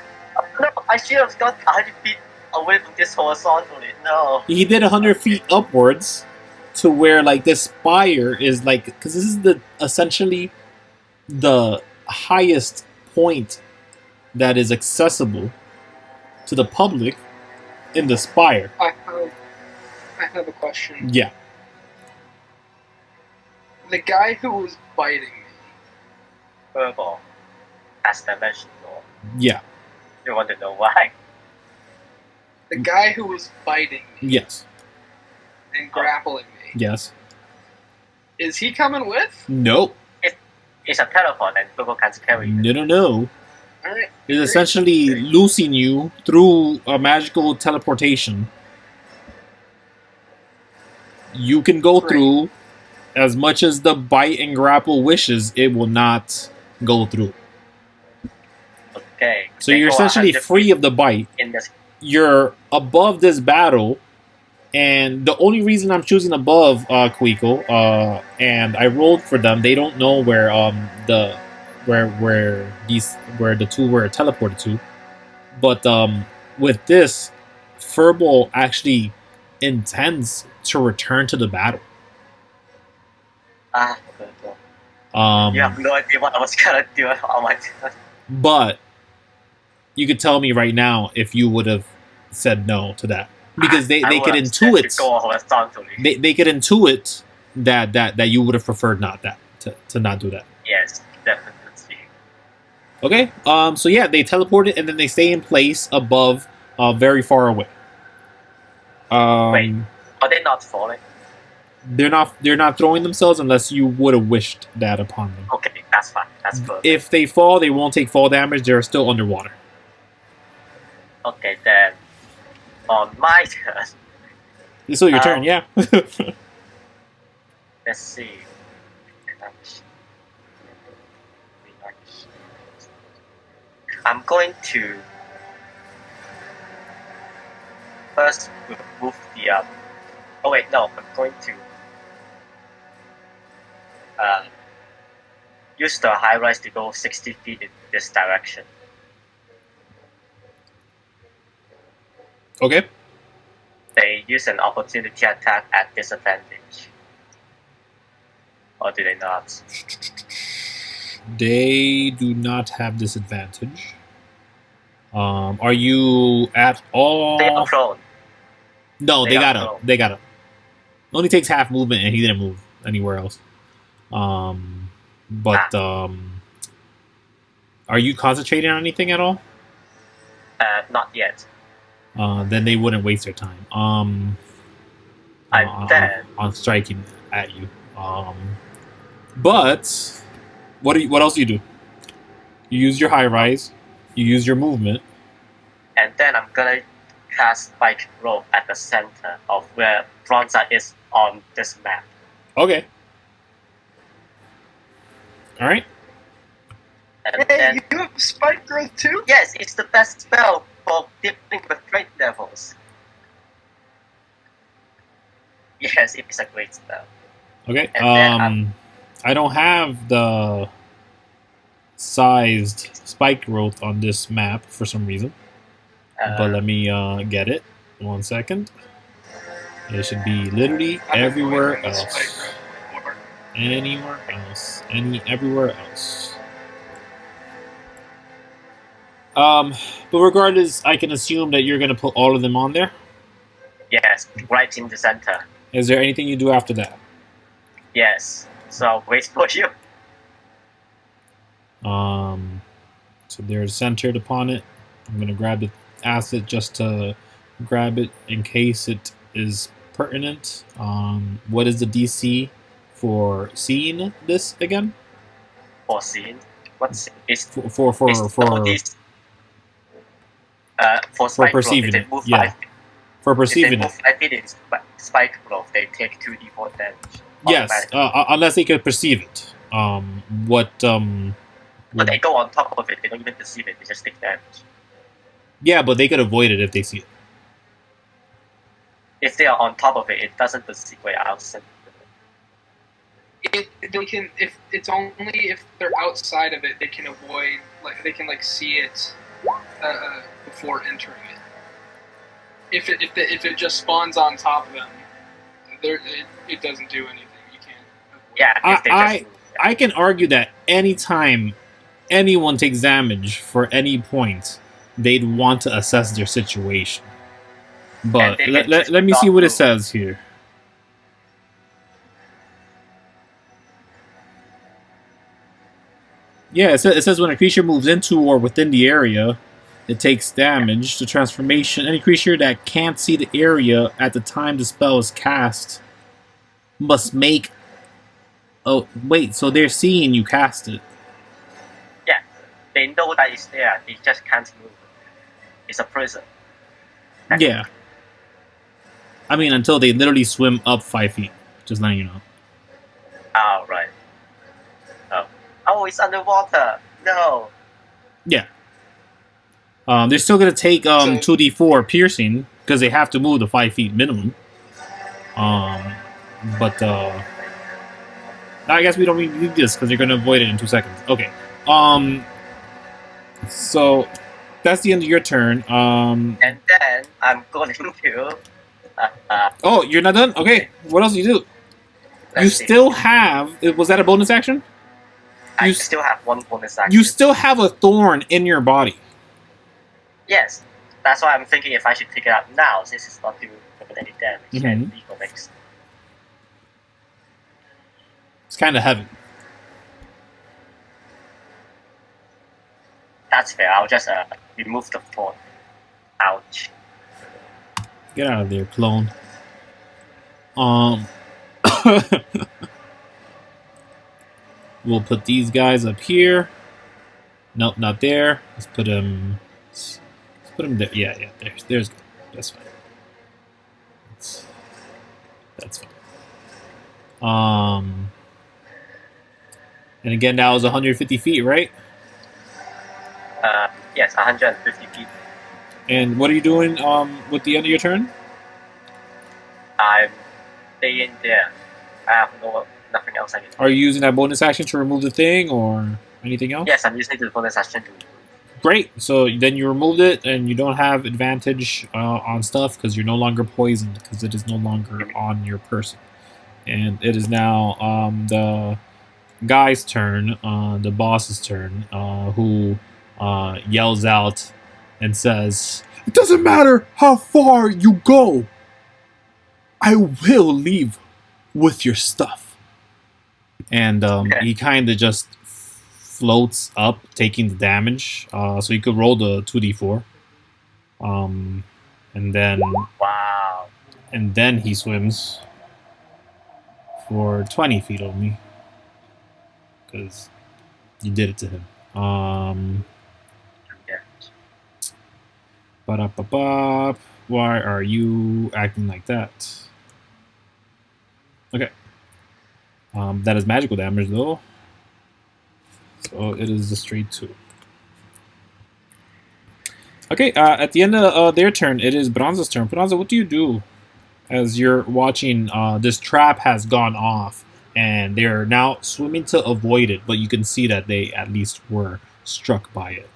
No, I should have got 100 feet away from this horizontally. No. He did 100 feet upwards to where, like, this spire is, like, because this is essentially the highest point that is accessible to the public in the spire. I have a question. Yeah. The guy who was biting me. Verbal. As dimensional. Yeah. You want to know why? The guy who was biting me Yes. and grappling me. Yes. Is he coming with? Nope. It's a teleport and people can't carry you. No. Alright. It's essentially loosing you through a magical teleportation. You can go through as much as the bite and grapple wishes, it will not go through. Okay. So you're essentially free of the bite. In this. You're above this battle, and the only reason I'm choosing above Kuiko, and I rolled for them. They don't know where the two were teleported to, but with this, Furball actually intends to return to the battle. You have no idea what I was gonna do. Oh my god. But you could tell me right now if you would have said no to that, because they could intuit. They could intuit that you would have preferred not that to not do that. Yes, definitely. Okay. So yeah, they teleported and then they stay in place above, very far away. Wait, are they not falling? They're not throwing themselves unless you would have wished that upon them. Okay, that's fine. That's good. If they fall, they won't take fall damage. They're still underwater. Okay, then on my turn. It's still your turn, yeah. Let's see. I'm going to first remove the. Oh wait, no. I'm going to use the high rise to go 60 feet in this direction. Okay. They use an opportunity attack at disadvantage. Or do they not? They do not have disadvantage. Are you at all? They are prone. No, they got up. They got up. Only takes half movement, and he didn't move anywhere else. Are you concentrating on anything at all? Not yet. Then they wouldn't waste their time. On striking at you. But what else do you do? You use your high rise. You use your movement. And then I'm gonna cast Spike Rope at the center of where Branza is on this map. Okay. Alright. And Hey, then, you have spike growth too? yes, it's the best spell for dealing with great levels. Yes, it is a great spell. Okay. And then I don't have the sized spike growth on this map for some reason. But let me get it. 1 second. It should be literally everywhere else. Anywhere else. Everywhere else. But regardless, I can assume that you're going to put all of them on there. Yes, right in the center. Is there anything you do after that? Yes, so I'll wait for you. So they're centered upon it. I'm going to grab the asset just to grab it in case it is pertinent. What is the DC for seeing this again? For seeing? What's it's For perceiving it. Yeah. For perceiving it. If they move spike growth, they take 2d4 damage. Yes, unless they could perceive it. But they go on top of it, they don't even perceive it, they just take damage. Yeah, but they could avoid it if they see it. If they are on top of it, it doesn't perceive it outside. They can, if it's only if they're outside of it, they can avoid, they can see it before entering it. If it just spawns on top of them, it doesn't do anything. You can't avoid Yeah, I can argue that anytime anyone takes damage for any point, they'd want to assess their situation. But let me see what it says here. Yeah, it says when a creature moves into or within the area, it takes damage. The transformation, any creature that can't see the area at the time the spell is cast must make... Oh, wait, so they're seeing you cast it. Yeah, they know that it's there, they just can't move. It's a prison. Yeah. I mean, until they literally swim up 5 feet. Just letting you know. Oh, right. Oh, it's underwater. No. Yeah. They're still going to take 2d4 piercing, because they have to move the 5 feet minimum. But I guess we don't need this, because they're going to avoid it in 2 seconds. Okay. So, that's the end of your turn. And then, I'm going to... oh, you're not done? Okay. What else do you do? You still have... Was that a bonus action? I still have one bonus action. You still have a thorn in your body. Yes, that's why I'm thinking if I should pick it up now, since it's not doing any damage and Mhm. legal mix. It's kind of heavy. That's fair. I'll just remove the Thorn. Ouch. Get out of there, clone. We'll put these guys up here. Nope, not there. Let's put them. Let's put them there. Yeah, there's good. That's fine. That's fine. And again, that was 150 feet, right? Yes, 150 feet. And what are you doing with the end of your turn? I'm staying there. I have nothing else I can do. Are you using that bonus action to remove the thing or anything else? Yes, I'm using the bonus action to remove. Great. So then you removed it, and you don't have advantage on stuff because you're no longer poisoned because it is no longer on your person. And it is now the guy's turn, the boss's turn, who yells out and says, "It doesn't matter how far you go. I will leave with your stuff." And he kind of just floats up, taking the damage. So you could roll the 2d4. And then Wow. and then he swims for 20 feet only. Because you did it to him. Ba-da-ba-ba. Why are you acting like that? Okay. That is magical damage, though. So it is a straight 2. Okay, at the end of their turn, it is Branza's turn. Branza, what do you do as you're watching this trap has gone off, and they're now swimming to avoid it, but you can see that they at least were struck by it.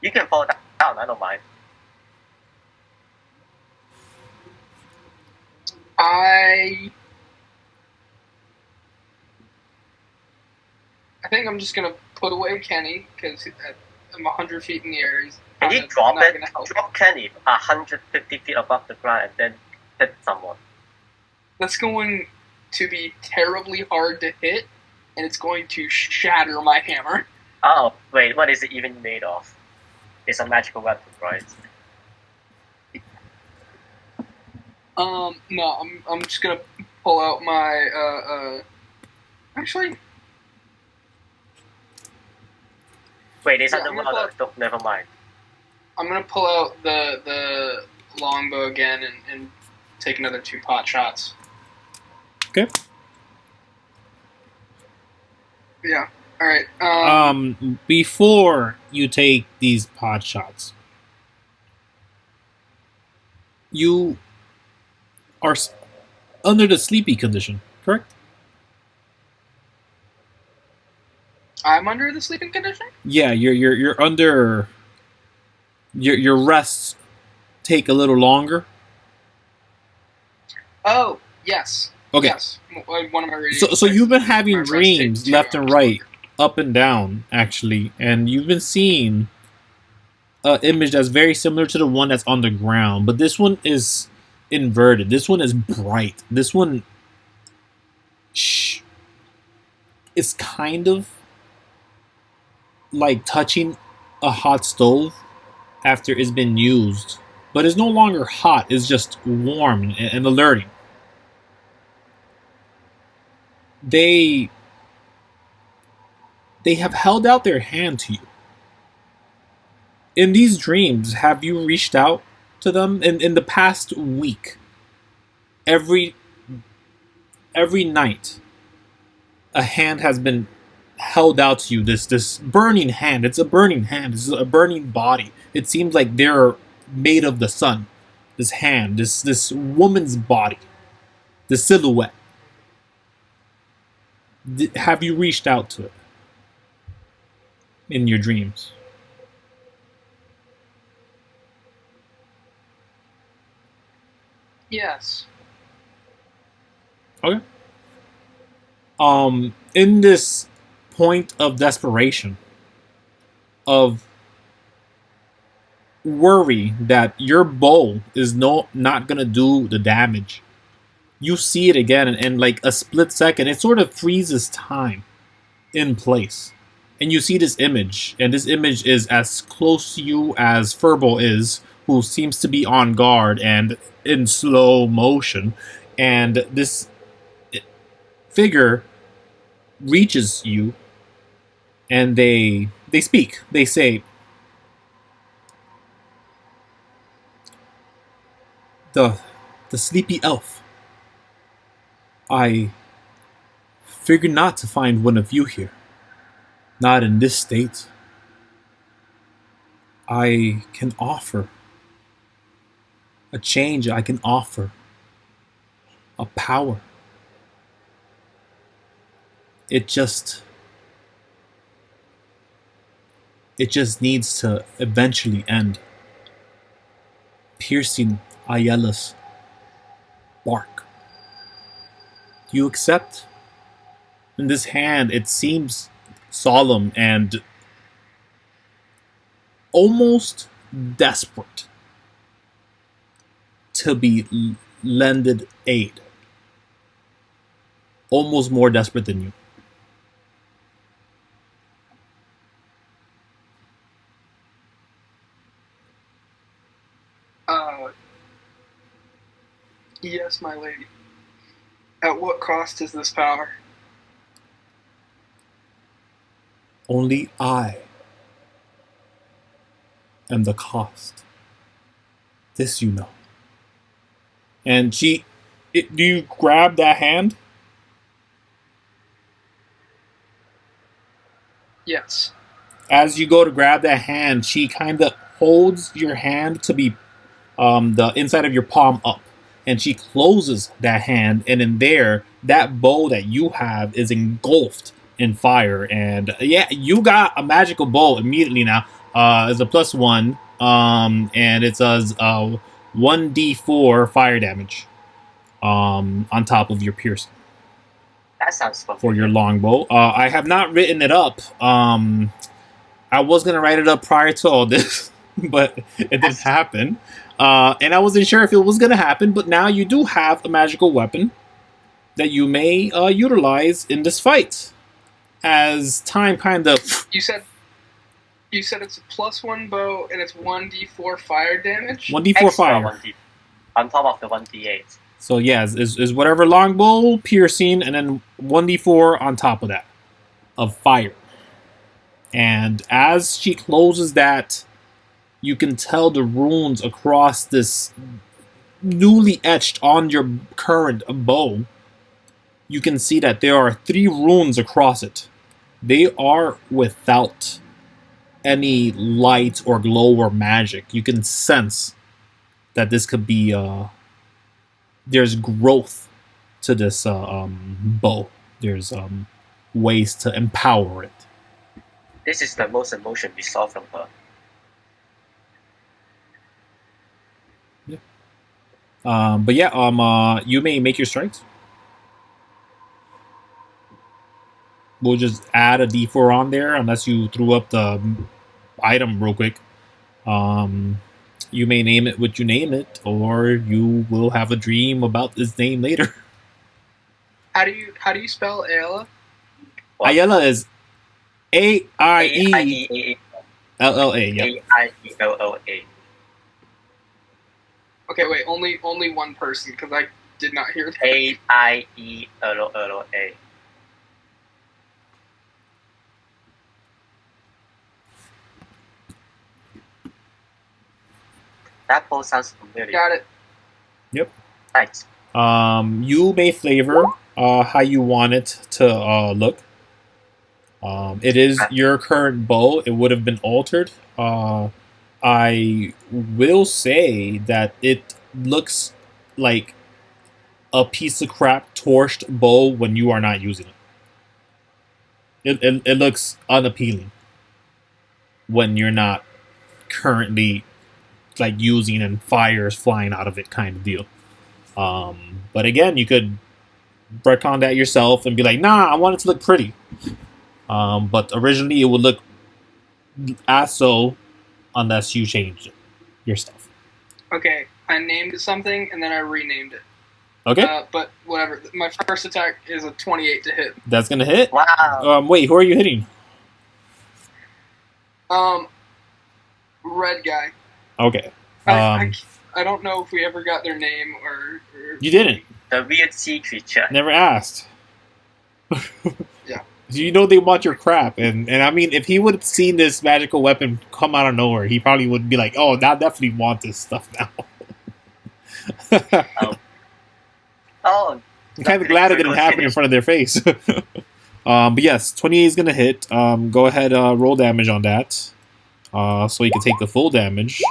You can fall down, I don't mind. I think I'm just gonna put away Kenny because I'm 100 feet in the air. He's Can you drop it? Drop Kenny 150 feet above the ground and then hit someone. That's going to be terribly hard to hit, and it's going to shatter my hammer. Oh, wait, what is it even made of? It's a magical weapon, right? No, I'm just gonna pull out my actually. Wait, it's underwater. Never mind. I'm gonna pull out the longbow again and take another 2 pot shots. Okay. Yeah. All right. Before you take these pot shots, you are under the sleepy condition, correct? I'm under the sleeping condition? Yeah, you're under. Your rests take a little longer. Oh, yes. Okay. Yes. One of my So you've been having dreams left and right, up and down, actually, and you've been seeing an image that's very similar to the one that's on the ground, but this one is inverted. This one is bright. This one is kind of like touching a hot stove after it's been used, but it's no longer hot. It's just warm and alerting. They have held out their hand to you. In these dreams, have you reached out to them? In the past week, every night, a hand has been held out to you. This burning hand. It's a burning hand. It's a burning body. It seems like they're made of the sun. This hand, this woman's body, the silhouette. Have you reached out to it in your dreams? Yes. Okay. in this point of desperation, of worry that your bow is not gonna do the damage, you see it again, and like a split second, it sort of freezes time in place. And you see this image, and this image is as close to you as Furbo is, who seems to be on guard and in slow motion. And this figure reaches you, and they speak. They say, the sleepy elf. I figured not to find one of you here. Not in this state. I can offer a change. I can offer a power. It just needs to eventually end. Piercing Ayala's bark. Do you accept? In this hand, it seems solemn and almost desperate to be lended aid. Almost more desperate than you. Yes, my lady. At what cost is this power? Only I am the cost. This you know. And do you grab that hand? Yes. As you go to grab that hand, she kind of holds your hand to be the inside of your palm up. And she closes that hand, and in there, that bow that you have is engulfed in fire. And yeah, you got a magical bow immediately now. It's a +1, and it does 1d4 fire damage on top of your piercing. That sounds fun. For your longbow. I have not written it up. I was going to write it up prior to all this, but it didn't happen. And I wasn't sure if it was going to happen, but now you do have a magical weapon that you may utilize in this fight. As time kind of... You said it's a +1 bow, and it's 1d4 fire damage? 1d4 Extra fire. 1D, on top of the 1d8. So yeah, is whatever longbow, piercing, and then 1d4 on top of that. Of fire. And as she closes that, you can tell the runes across this newly etched on your current bow. You can see that there are 3 runes across it. They are without any light or glow or magic. You can sense that this could be there's growth to this bow. There's ways to empower it. This is the most emotion we saw from her. But yeah, you may make your strikes. We'll just add a d4 on there unless you threw up the item real quick. You may name it what you name it, or you will have a dream about this name later. How do you spell Ayala? Ayala is Aieella. Yeah. Aieella. Okay, wait. Only one person, because I did not hear that. Aieella. That both sounds familiar. Got it. Yep. Right. You may flavor how you want it to look. It is your current bow. It would have been altered. I will say that it looks like a piece of crap torched bow when you are not using it. It looks unappealing when you're not currently like using and fires flying out of it kind of deal. But again, you could retcon that yourself and be like, nah, I want it to look pretty. But originally it would look as so unless you changed your stuff. Okay, I named it something and then I renamed it. Okay. But whatever. My first attack is a 28 to hit. That's gonna hit. Wow. Wait, who are you hitting? Red guy. Okay. I don't know if we ever got their name or You didn't. The weird sea creature. Never asked. Yeah. You know they want your crap, and I mean, if he would have seen this magical weapon come out of nowhere, he probably would be like, "Oh, I definitely want this stuff now." Oh. I'm kind of glad it didn't happen in front of their face. But yes, 28 is gonna hit. Go ahead, roll damage on that, so you can take the full damage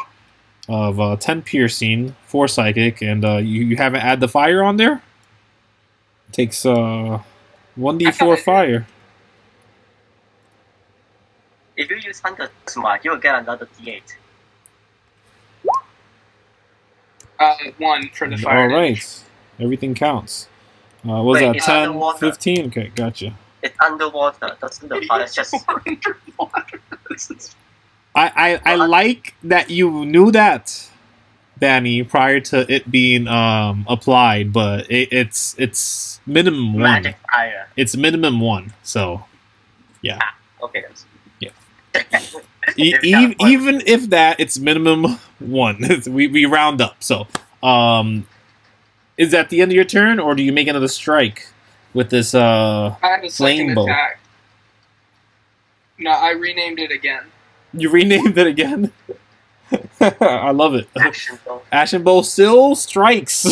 of 10 piercing, 4 psychic, and you haven't add the fire on there. It takes 1d4 fire. If you use Hunter Smart, you will get another D8. 1 for the fire. All right, damage. everything counts. What was Wait, that? it's 10, underwater. 15? Okay, gotcha. It's underwater. Doesn't the fire just... Underwater. I like that you knew that, Danny, prior to it being applied, but it's minimum 1. Magic fire. It's minimum 1, so yeah. Okay, that's... Yeah. It's got one. Even if that, it's minimum 1. we round up. So, is that the end of your turn, or do you make another strike with this I have a flame second bow? attack. No, I renamed it again. You renamed it again? I love it. Action though. Ashen Bow still strikes.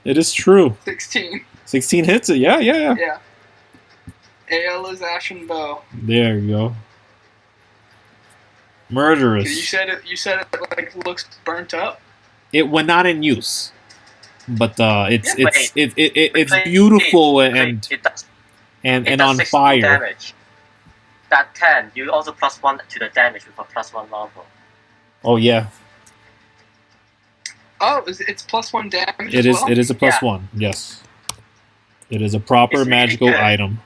It is true. 16. 16 hits it. Yeah. Yeah. AL is Ashen Bow. There you go. 'Cause Murderous. You said it like looks burnt up. It went not in use, but it's Yeah, it's beautiful and it does on 16 fire. damage. That 10, you also +1 to the damage with a +1 level. Oh yeah, Oh, it's +1 damage. it as is. well? It is a +1. Yeah. Yes, it is a proper It's really magical good. item.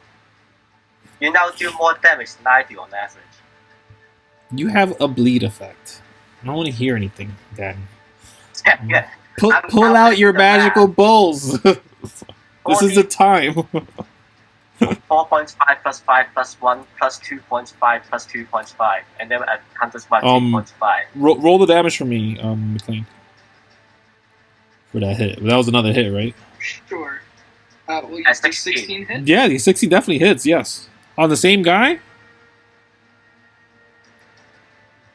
You now do more damage than I do on average. You have a bleed effect. I don't want to hear anything, Danny. Yeah. Pull I'm out your the math. magical bowls. This is the time. 4.5 plus 5 plus 1 plus 2.5 plus 2.5, and then at Hunter's Mark 2.5. Roll the damage for me, McClean. For that hit. That was another hit, right? Sure. Will you That's do 16. 16 hit? Yeah, the 60 definitely hits, yes. On the same guy?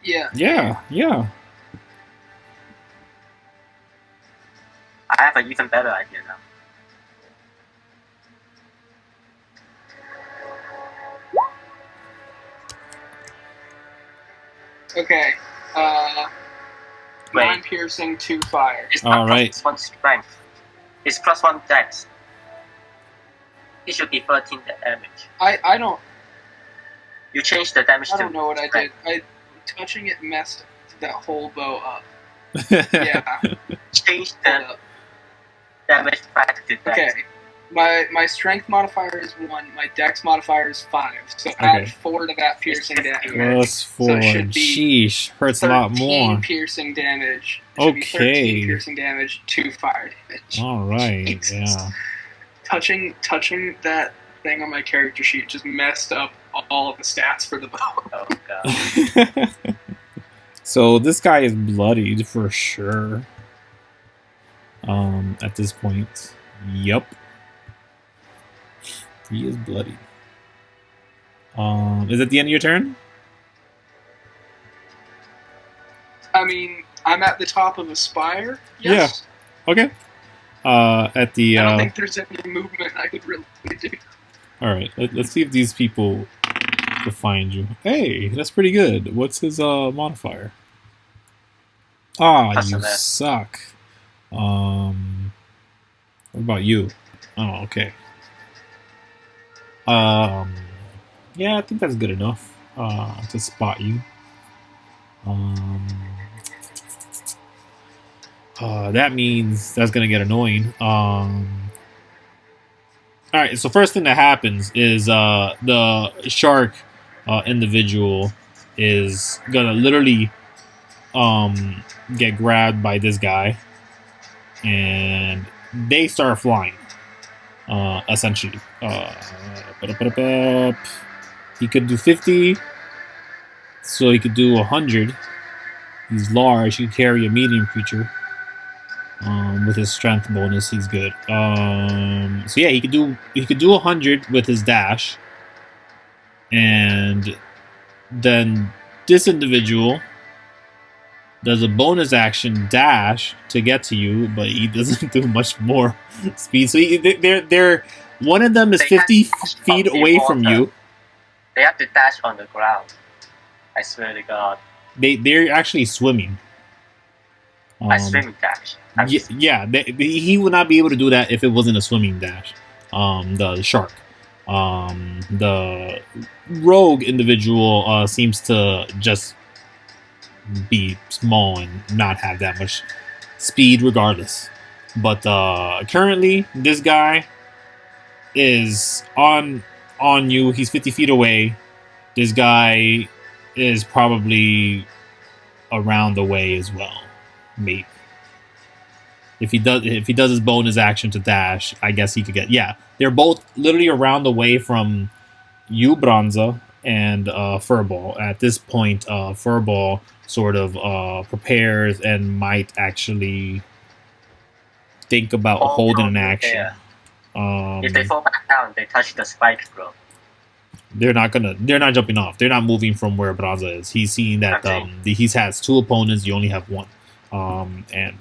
Yeah. Yeah. I have an even better idea now. Okay. Wait. 9 piercing, 2 fire. It's not Alright. +1 strength. It's +1 dex. It should be 13 damage. I don't You change the damage I to don't know what I did. strength. Touching it messed that whole bow up. Yeah. Change Hold the up. damage back to dex. Okay. My strength modifier is 1, my dex modifier is 5. So add 4 to that piercing damage. Plus 4. So it should be Sheesh. Hurts a lot 13 more. piercing damage. It should be Okay. 13 piercing damage, 2 fire damage. Alright, Jesus. yeah. Touching that thing on my character sheet just messed up all of the stats for the bow. Oh god. So this guy is bloodied for sure. At this point. Yup. He is bloodied. Is it the end of your turn? I mean, I'm at the top of a spire. Yes. Okay. At the I don't think there's any movement I could really do. alright, let's see if these people will find you. Hey, that's pretty good. What's his modifier? Ah, Plus you 11. suck. What about you? Oh, okay. Yeah, I think that's good enough to spot you. That means that's gonna get annoying. All right. So first thing that happens is the shark individual is gonna literally get grabbed by this guy, and they start flying. Essentially, he could do 50, so he could do 100. He's large. He can carry a medium creature. With his strength bonus, he's good. So yeah, he could do 100 with his dash, and then this individual does a bonus action dash to get to you, but he doesn't do much more speed. So they're one of them is 50 feet away from you. They have to dash on the ground. I swear to God. They're actually swimming. I swimming dash. Yeah, he would not be able to do that if it wasn't a swimming dash. The shark. The rogue individual seems to just be small and not have that much speed regardless. But currently, this guy is on you. He's 50 feet away. This guy is probably around the way as well. Maybe. If he does his bonus action to dash, I guess he could get. Yeah, they're both literally around the way from you, Branza, and Furball. At this point, Furball sort of prepares and might actually think about holding an action. If they fall back down, they touch the spike, bro. They're not jumping off. They're not moving from where Branza is. He's seeing that he has two opponents. You only have one. And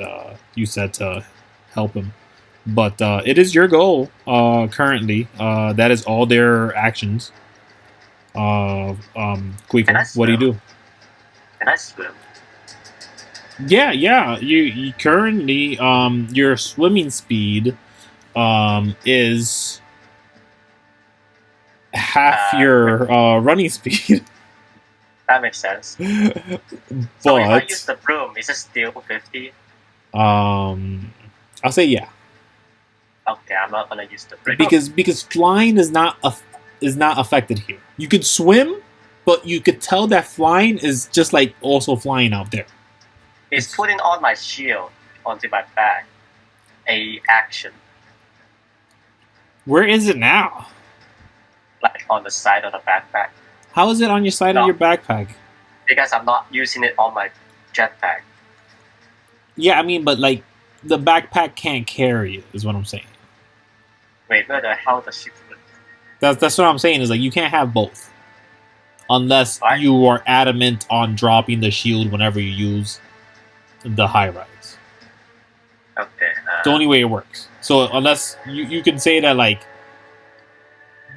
you said to help him, but it is your goal currently. That is all their actions. Kuiko, what do you do? Can I swim? Yeah. You currently your swimming speed is half your running speed. That makes sense. But so if I use the broom, is it still 50? I'll say yeah. Okay, I'm not gonna use the broom because flying is not affected here. You could swim, but you could tell that flying is just like also flying out there. It's putting on my shield onto my back. A action. Where is it now? Like on the side of the backpack. How is it on your side of your backpack? Because I'm not using it on my jetpack. Yeah, I mean, but like the backpack can't carry it, is what I'm saying. Wait, where the hell does she put it? That's what I'm saying, is like you can't have both. Unless you are adamant on dropping the shield whenever you use the high rise. Okay. The only way it works. So unless you can say that like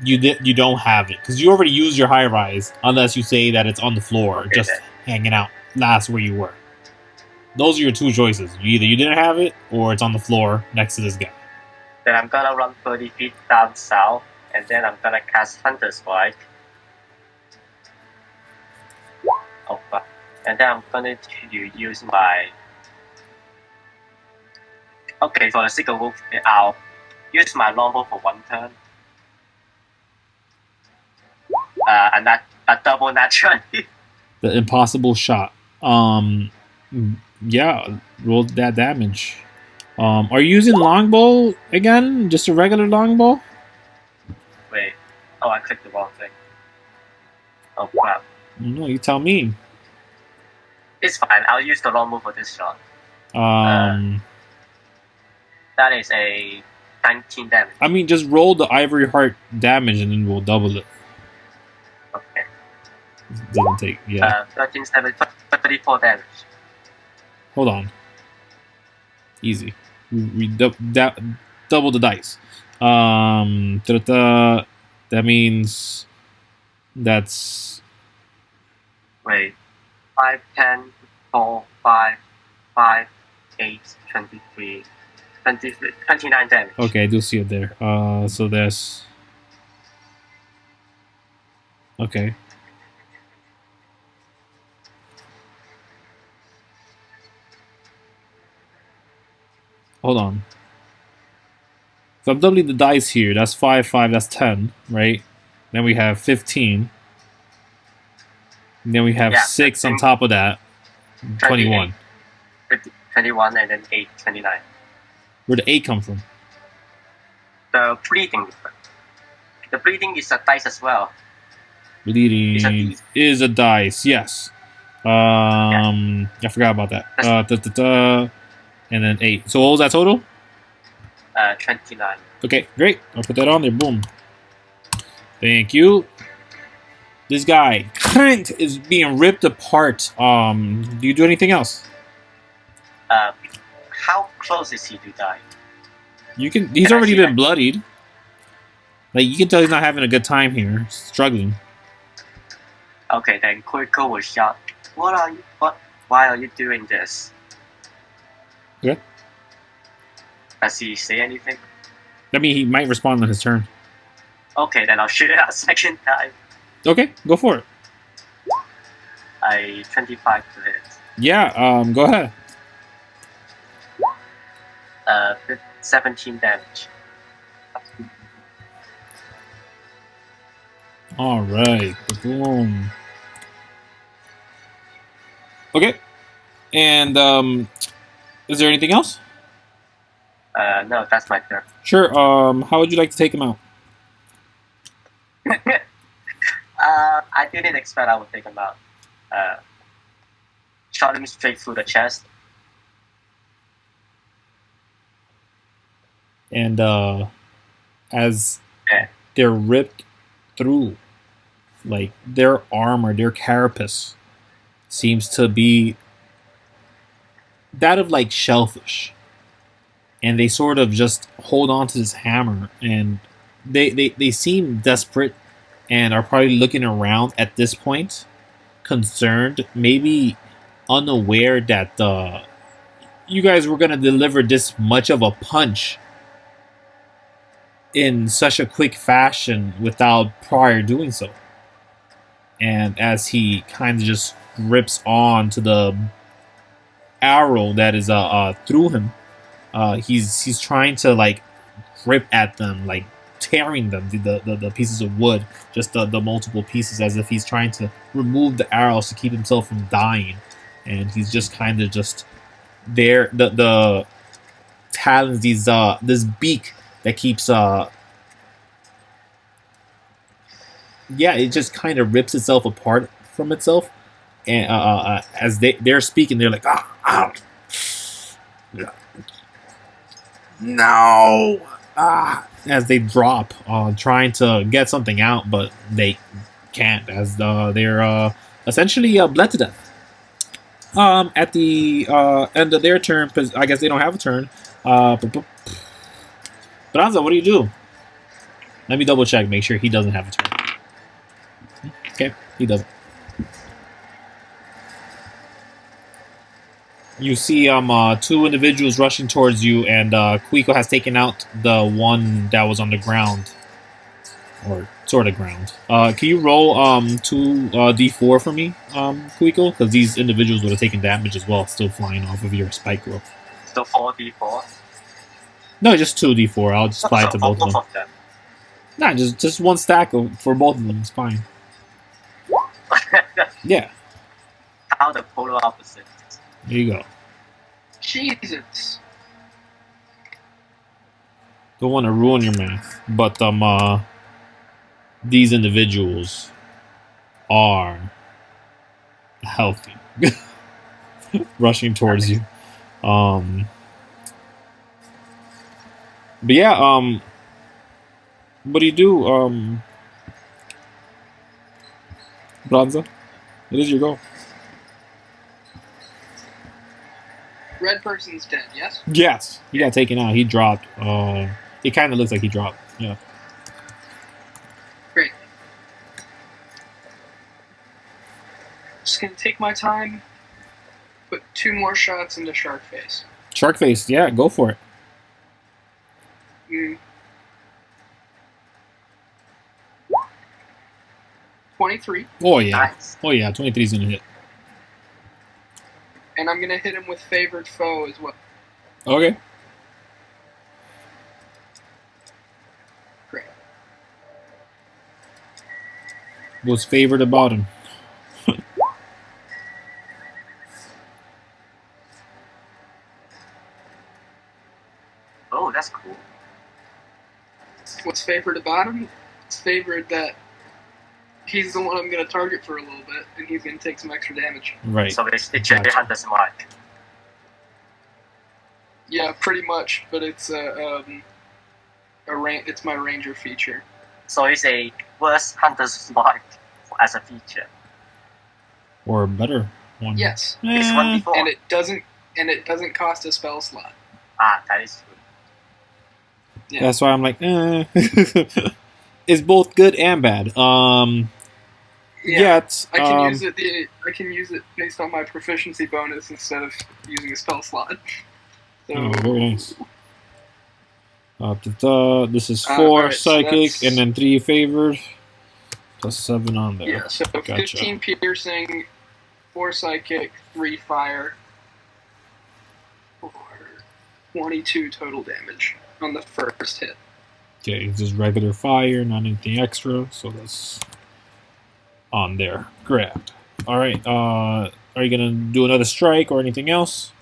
you don't have it because you already used your high rise, unless you say that it's on the floor, just hanging out last where you were. Those are your two choices. Either you didn't have it, or it's on the floor next to this guy. Then I'm gonna run 30 feet down south, and then I'm gonna cast Hunter's Strike. Oh fuck. And then I'm going to use my... Okay, for the sake of wolf, I'll use my longbow for one turn. And that a double natural. The impossible shot. Yeah, roll that damage. Are you using longbow again? Just a regular longbow? Wait. Oh, I clicked the wrong thing. Oh crap. No, you tell me. It's fine. I'll use the longbow for this shot. That is a 19 damage. I mean, just roll the ivory heart damage and then we'll double it. Okay. It doesn't take, yeah. 13, 7, 34 damage. Hold on. Easy. We double the dice. That means that's... Wait. 5, 10, 4, 5, 5, 8, 23, 29 damage. Okay, I do see it there. So there's... Okay. Hold on. So I'm doubling the dice here. That's 5, 5, that's 10, right? Then we have 15. And then we have 6 on top of that. 21. 21 and then 8, 29. Where'd the 8 come from? The bleeding. The bleeding is a dice as well. Bleeding is a dice, yes. I forgot about that. And then 8. So what was that total? 29. Okay, great. I'll put that on there. Boom. Thank you. This guy is being ripped apart. Do you do anything else? How close is he to die? He's already been bloodied. Like, you can tell he's not having a good time here. Struggling. Okay, then Kuiko will shout, why are you doing this? Yeah. Does he say anything? I mean, he might respond on his turn. Okay, then I'll shoot it a second time. Okay, go for it. 25 to hit. Yeah, go ahead. 17 damage. Alright, boom. Okay. And, is there anything else? No, that's my turn. Sure, how would you like to take him out? I didn't expect I would take him out. Shot him straight through the chest. And, as they're ripped through, like, their armor, their carapace seems to be that of, like, shellfish. And they sort of just hold on to this hammer, and they seem desperate and are probably looking around at this point, concerned, maybe unaware that you guys were going to deliver this much of a punch in such a quick fashion without prior doing so. And as he kind of just grips on to the arrow that is through him, he's trying to, like, grip at them, like tearing them, the pieces of wood, just the multiple pieces, as if he's trying to remove the arrows to keep himself from dying. And he's just kind of just there, the talons, this beak that keeps it just kind of rips itself apart from itself. And as they're speaking, they're like, no, as they drop, trying to get something out, but they can't, as they're essentially bled to death. At the end of their turn, because I guess they don't have a turn. Branza, what do you do? Let me double check, make sure he doesn't have a turn. Okay, he doesn't. You see two individuals rushing towards you, and Kuiko has taken out the one that was on the ground. Or sort of ground. Can you roll 2 d4 for me, Kuiko? Because these individuals would have taken damage as well, still flying off of your spike rope. Still 4d4? No, just 2 d4. I'll just apply it to both of them. Nah, just one stack for both of them. It's fine. Yeah. How the polar opposite. There you go. Jesus. Don't want to ruin your math, but these individuals are healthy, rushing towards you. But yeah, what do you do, Branza? What is your goal? Red person's dead, yes? Yes, he got taken out. He dropped. It kind of looks like he dropped. Yeah. Great. Just gonna take my time. Put 2 more shots into Shark Face. Shark Face, yeah, go for it. 23. Oh yeah. Nice. Oh yeah, 23 is gonna hit. And I'm gonna hit him with Favored Foe as well. Okay. What's favored about him? Oh, that's cool. What's favored about him? It's favored that he's the one I'm going to target for a little bit, and he's going to take some extra damage. Right. So it's literally Gotcha. Hunter's Mark. Yeah, pretty much, but it's it's my ranger feature. So it's a worse Hunter's Mark as a feature. Or a better one. Yes, It's Eh, 1d4. and it doesn't cost a spell slot. Ah, that is true. Yeah. That's why I'm like, it's both good and bad. Yet, I can use it. I can use it based on my proficiency bonus instead of using a spell slot. So, oh, very nice. This is 4 alright, so psychic that's- and then 3 favored. Plus 7 on there. yeah, so Gotcha. 15 piercing, 4 psychic, 3 fire, for 22 total damage on the first hit. Okay, it's just regular fire, not anything extra, so that's on there. Grabbed. Alright, are you gonna do another strike or anything else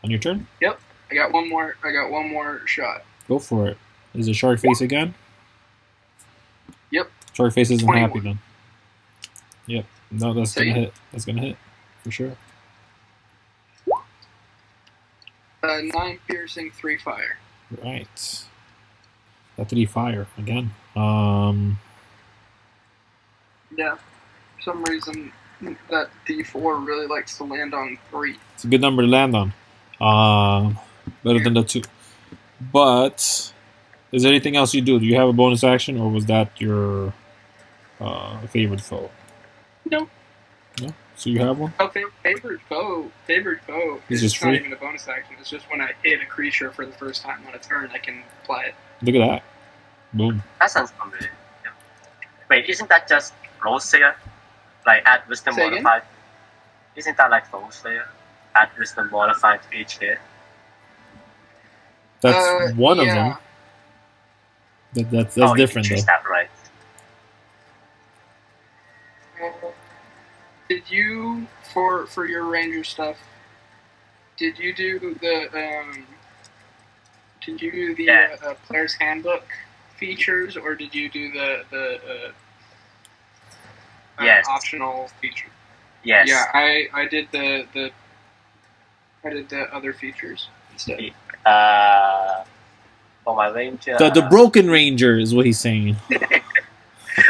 on your turn? Yep, I got one more shot. Go for it. Is it shark face again? Yep. Shark face isn't 21. happy then. Yep. No, that's Say gonna it. hit. That's gonna hit. For sure. 9 piercing, 3 fire. Right. That 3 fire again. Yeah, for some reason that D4 really likes to land on 3. It's a good number to land on. Better than the 2. But is there anything else you do? Do you have a bonus action, or was that your favorite foe? No. No. So you have one. Oh, favored foe. It's It's just not free? even a bonus action. It's just when I hit a creature for the first time on a turn, I can apply it. Look at that. Boom. That sounds familiar. Yeah. Wait, isn't that just Roll Slayer? Like add Wisdom Say again? modified? Isn't that like Roll Slayer? Add Wisdom modified to each hit? That's one of yeah. them. That's oh, different you though. choose that, right? Did you for your ranger stuff? Did you do the Yeah. player's handbook features, or did you do the Yes. optional feature? Yes. Yeah, I did the other features instead. For my ranger. The broken ranger is what he's saying.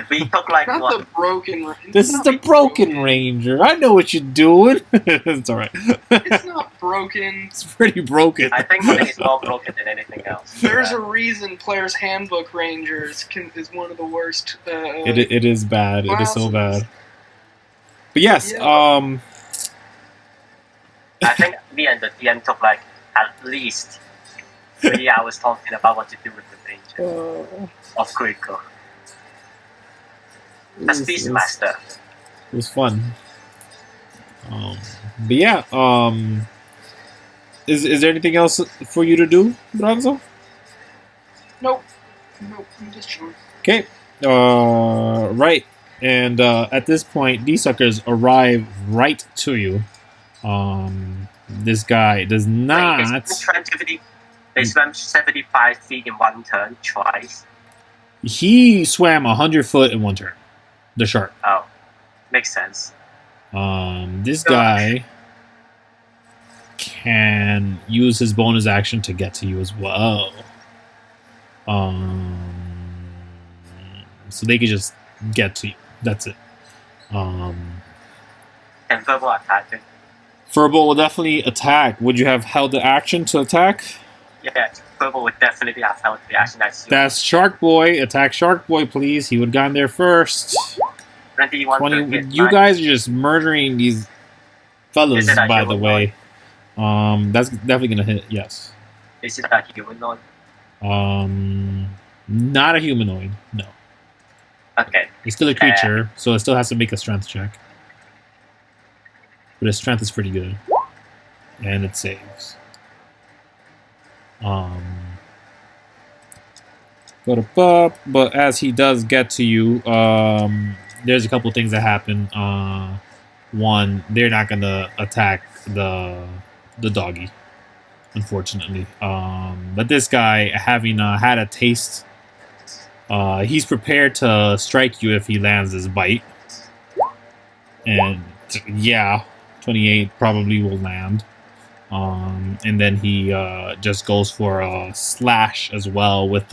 We took like Not one. the broken. This is the broken ranger. I know what you're doing. It's alright. It's not broken. It's pretty broken. I think something is more broken than anything else. There's a reason Player's Handbook Rangers is one of the worst. It is bad. It is so classes. bad. But yes, Yeah. I think me and the DM took like at least 3 hours talking about what to do with the ranger of Kuiko. As Beastmaster. It was fun. But yeah, is there anything else for you to do, Branza? Nope, I'm just chilling. Okay. Right. And at this point, these suckers arrive right to you. This guy does not. They swam 75 feet in one turn twice. He swam 100 foot in one turn. The shark. Oh, makes sense. This guy can use his bonus action to get to you as well. So they can just get to you. That's it. And verbal attacking. Furbo will definitely attack. Would you have held the action to attack? Yeah, verbal would definitely have held the action. That's Shark Boy. Attack Shark Boy, please. He would have gone there first. 21 20, you guys are just murdering these fellas, Is it a by the humanoid? way. That's definitely gonna hit. Yes. Is it a humanoid? Not a humanoid. No. Okay. It's still a creature, so it still has to make a strength check. But his strength is pretty good. And it saves. But as he does get to you, there's a couple things that happen. One, they're not gonna attack the doggy, unfortunately. But this guy, having had a taste, he's prepared to strike you if he lands his bite. And yeah, 28 probably will land. And then he just goes for a slash as well with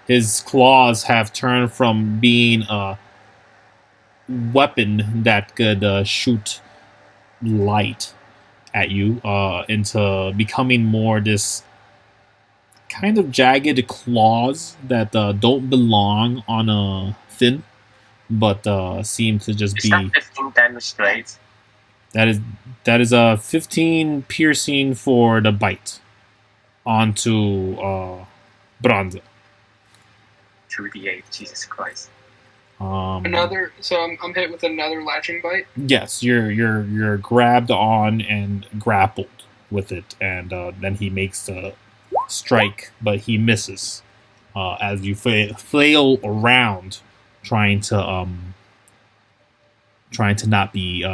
his claws have turned from being a weapon that could shoot light at you into becoming more this kind of jagged claws that don't belong on a fin, but seem to just Is be. that 15 damage straight? That is a 15 piercing for the bite onto Branza. 2d8, Jesus Christ. Another. So I'm hit with another latching bite. Yes, you're grabbed on and grappled with it, and then he makes the strike, but he misses as you flail around, trying to not be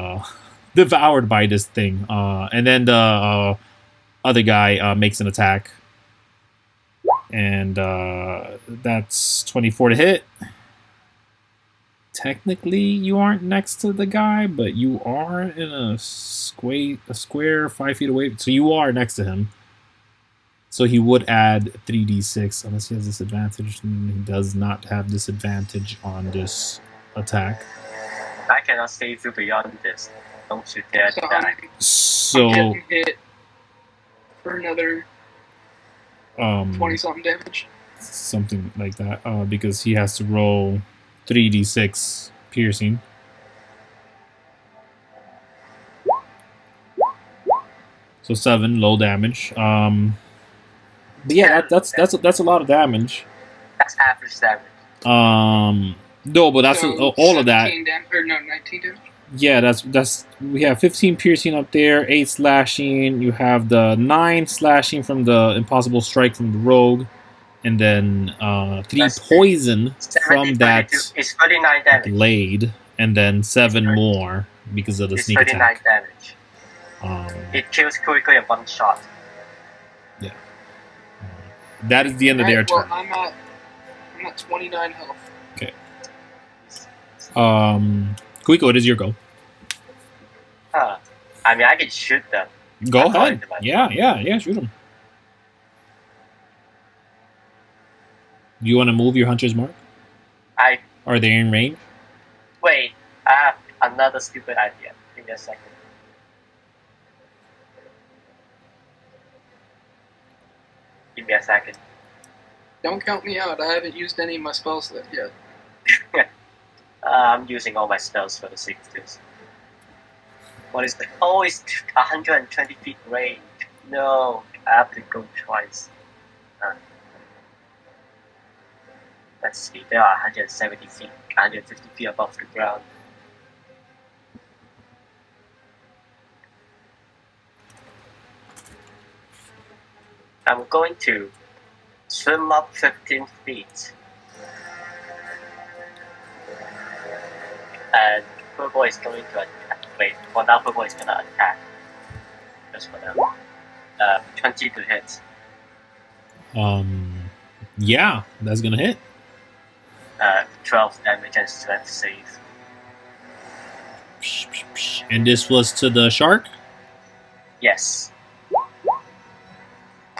devoured by this thing. And then the other guy makes an attack, and that's 24 to hit. Technically, you aren't next to the guy, but you are in a square 5 feet away, so you are next to him. So he would add 3d6 unless he has disadvantage. And he does not have disadvantage on this attack. I cannot save you beyond this. Don't you dare So die. So I'm getting hit for another 20 something damage. something like that, because he has to roll 3d6 piercing. So 7 low damage. But yeah, that's a lot of damage. That's average damage. No, but that's So all of that. 19 damage. Yeah, that's we have 15 piercing up there, 8 slashing. You have the 9 slashing from the impossible strike from the rogue, and then 3 That's poison 70, from that 32. It's 39 damage. blade, and then 7 more because of the It's sneak 39 attack. damage. It kills Kuiko in one shot. That is the end of their turn. I'm at 29 health. Okay. Kuiko, it is your go. I mean, I can shoot them. Go I'm ahead. going to Yeah, shoot them. Do you want to move your hunter's mark? Are they in range? Wait, I have another stupid idea. Give me a second. Give me a second. Don't count me out. I haven't used any of my spells yet. I'm using all my spells for the 60s. What is the... Oh, it's 120 feet range. No, I have to go twice. Let's see, there are 170 feet, 150 feet above the ground. I'm going to swim up 15 feet. And Purple is going to attack. Wait, for now Purple is going to attack. Just for now. 20 to hit. Yeah, that's gonna hit. 12 damage and strength save. And this was to the shark? Yes.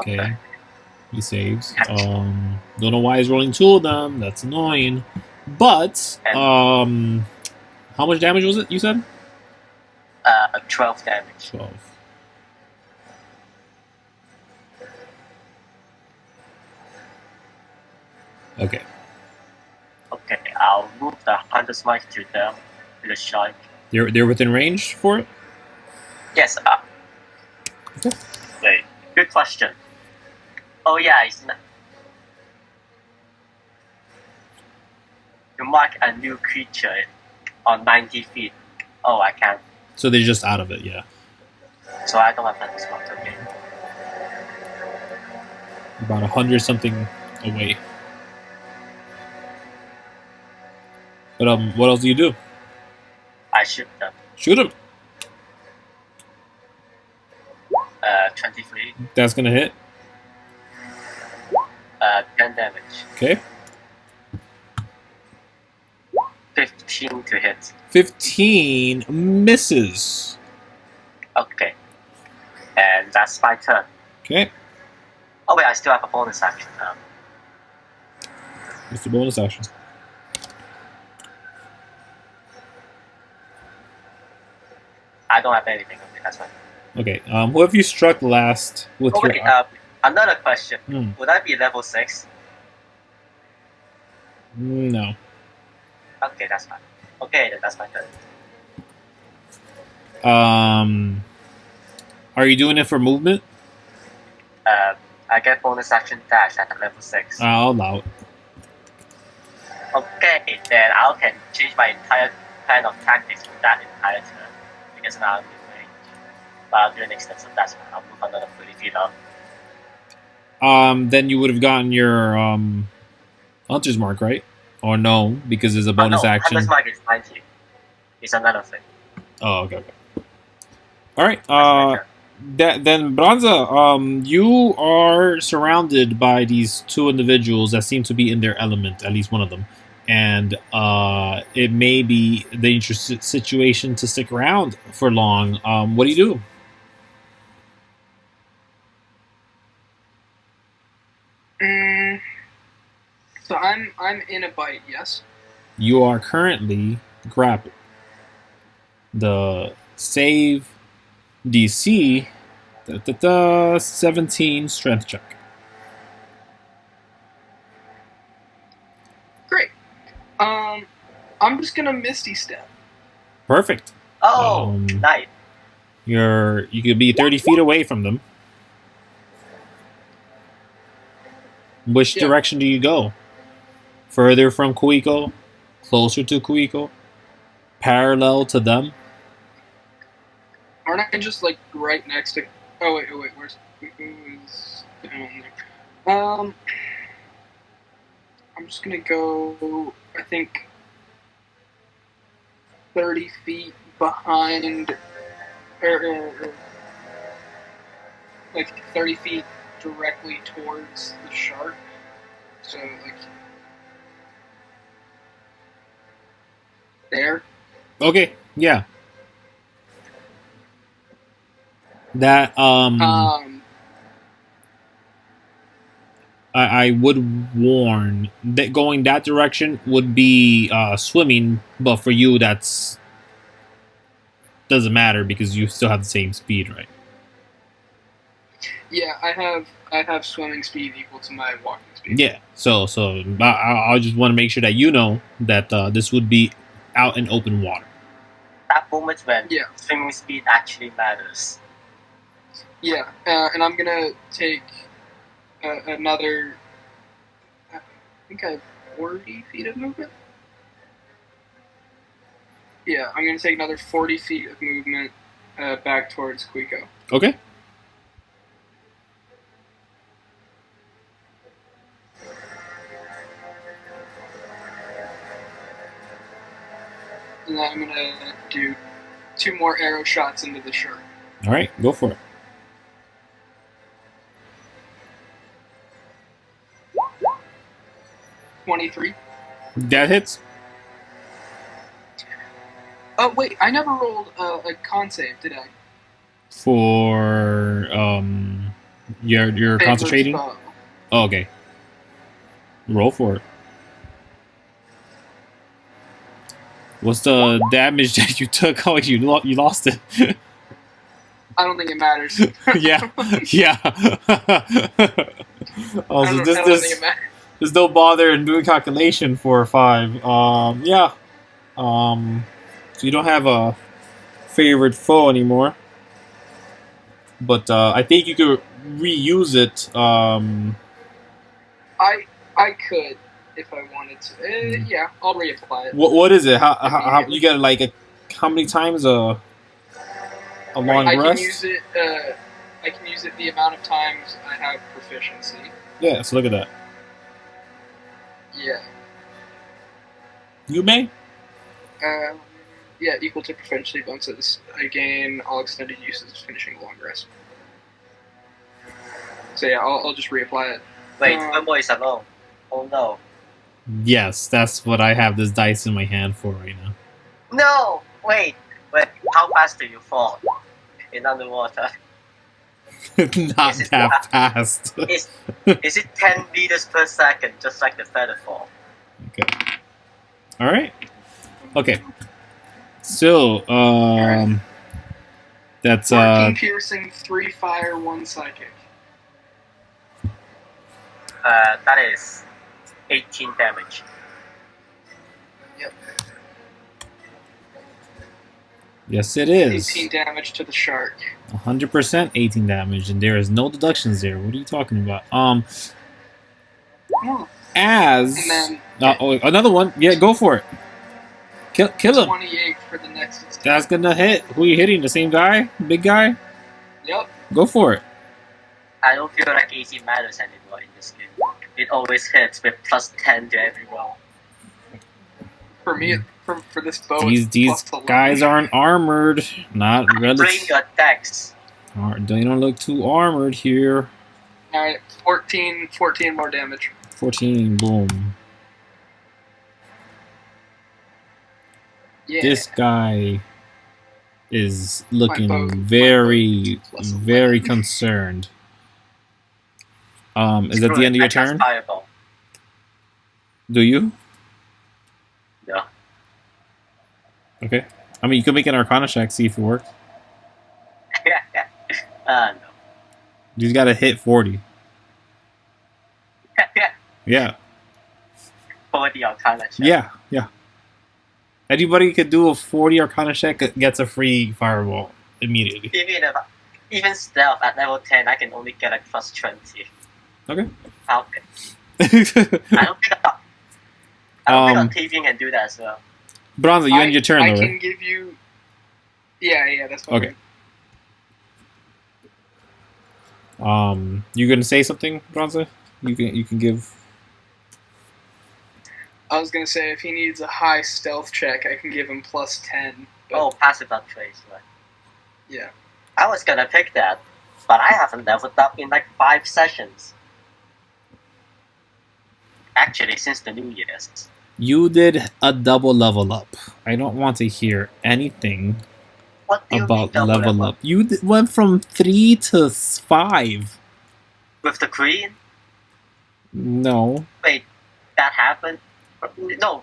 Okay. He saves. Don't know why he's rolling 2 of them. That's annoying. But, how much damage was it, you said? 12 damage. 12. Okay. Okay, I'll move the Hunter's Mark to them, to the shark. They're within range for it? Yes, Okay. Wait, good question. Oh yeah, it's not... You mark a new creature on 90 feet. Oh, I can't. So they're just out of it, yeah. So I don't have Hunter's Mark, okay. About 100 something away. But what else do you do? I shoot them. Shoot him. 23. That's gonna hit. 10 damage. Okay. 15 to hit. 15 misses. Okay. And that's my turn. Okay. Oh wait, I still have a bonus action. What's the bonus action? I don't have anything. Okay, that's fine. Okay. Who have you struck last with Oh your? wait, another question. Hmm. Would I be level 6? No. Okay, that's fine. Okay, then that's my turn. Are you doing it for movement? I get bonus action dash at level 6. I'll allow it. Okay, then I can change my entire plan of tactics for that entire turn. Because now I'm in range. But I'll do an extensive dash. I'll move another 30 feet up. Then you would have gotten your hunter's mark, right? Or no, because there's a bonus no, action. Hunter's mark is 90. It's another thing. Oh, okay. All right. Then Branza, you are surrounded by these two individuals that seem to be in their element, at least one of them, and it may be a dangerous situation to stick around for long. What do you do? So I'm in a bite, yes? You are currently grappled. The save DC 17 strength check. Great. I'm just gonna Misty Step. Perfect. Oh, nice. You could be 30 feet away from them. Which direction do you go? Further from Kuiko? Closer to Kuiko? Parallel to them? Aren't I just like right next to? Oh wait, where's down there? I'm just gonna go. I think 30 feet behind, like 30 feet directly towards the shark. So like there. Okay, yeah. That I would warn that going that direction would be swimming, but for you that's doesn't matter because you still have the same speed, right? Yeah, I have swimming speed equal to my walking speed. Yeah, so I just want to make sure that you know that this would be out in open water. That moment when swimming speed actually matters. Yeah, and I'm gonna take another. I think I have 40 feet of movement. Yeah, I'm gonna take another 40 feet of movement back towards Kuiko. Okay. And then I'm gonna do 2 more arrow shots into the shark. All right, go for it. $23. That hits. Oh wait, I never rolled a con save, did I? For you're concentrating. Oh, okay. Roll for it. What's the damage that you took? Oh, you lost it. I don't think it matters. yeah. Oh, so I don't think it matters. There's no bother in doing calculation for 5. Yeah. So you don't have a favorite foe anymore. But I think you could reuse it. I could if I wanted to. Yeah, I'll reapply it. What is it? How you get like how many times a long rest? I can use it the amount of times I have proficiency. Yeah, so look at that. Yeah. You may. Yeah, equal to proficiency bonuses. I gain all extended uses finishing a long rest. So yeah, I'll just reapply it. Wait, Turbo is alone. Oh no. Yes, that's what I have this dice in my hand for right now. No! Wait, how fast do you fall in underwater? Not that fast. Is it 10 meters per second, just like the feather fall? Okay. All right. Okay. So, that's 14 piercing, 3 fire, 1 psychic. That is 18 damage. Yep. Yes, it is. 18 damage to the shark. 100% 18 damage, and there is no deductions there. What are you talking about? As And then another one. Yeah, go for it. Kill him. 28 for the next attack. That's gonna hit. Who are you hitting? The same guy? Big guy? Yep. Go for it. I don't feel like AC matters anymore in this game. It always hits with plus 10 to every roll. For me, for this bow, These it's plus guys 11. aren't armored. Not Bring relative. your decks. They don't look too armored here. Alright, 14 more damage. 14. Boom. Yeah. This guy is looking bow very, plus very 11. concerned. Is that the end of your I cast turn? Fireball. Do you? No. Okay. I mean, you can make an Arcana check, see if it works. No. You got to hit 40. Yeah. 40 Arcana check. Yeah. Anybody could do a 40 Arcana check, gets a free fireball immediately. Even stealth at level 10, I can only get a plus 20. Okay. Okay. I don't think on TV can do that as well. Branza, you end your turn, I though, can right? give you... Yeah, that's fine. Okay. You gonna say something, Branza? You can give. I was gonna say, if he needs a high stealth check, I can give him plus 10. But Oh, passive on trace, right? yeah. I was gonna pick that, but I haven't leveled up in like 5 sessions. Actually, since the New Year's. You did a double level up. I don't want to hear anything What do you mean about double level up. You went from 3 to 5. With the Queen? No. Wait, that happened? No,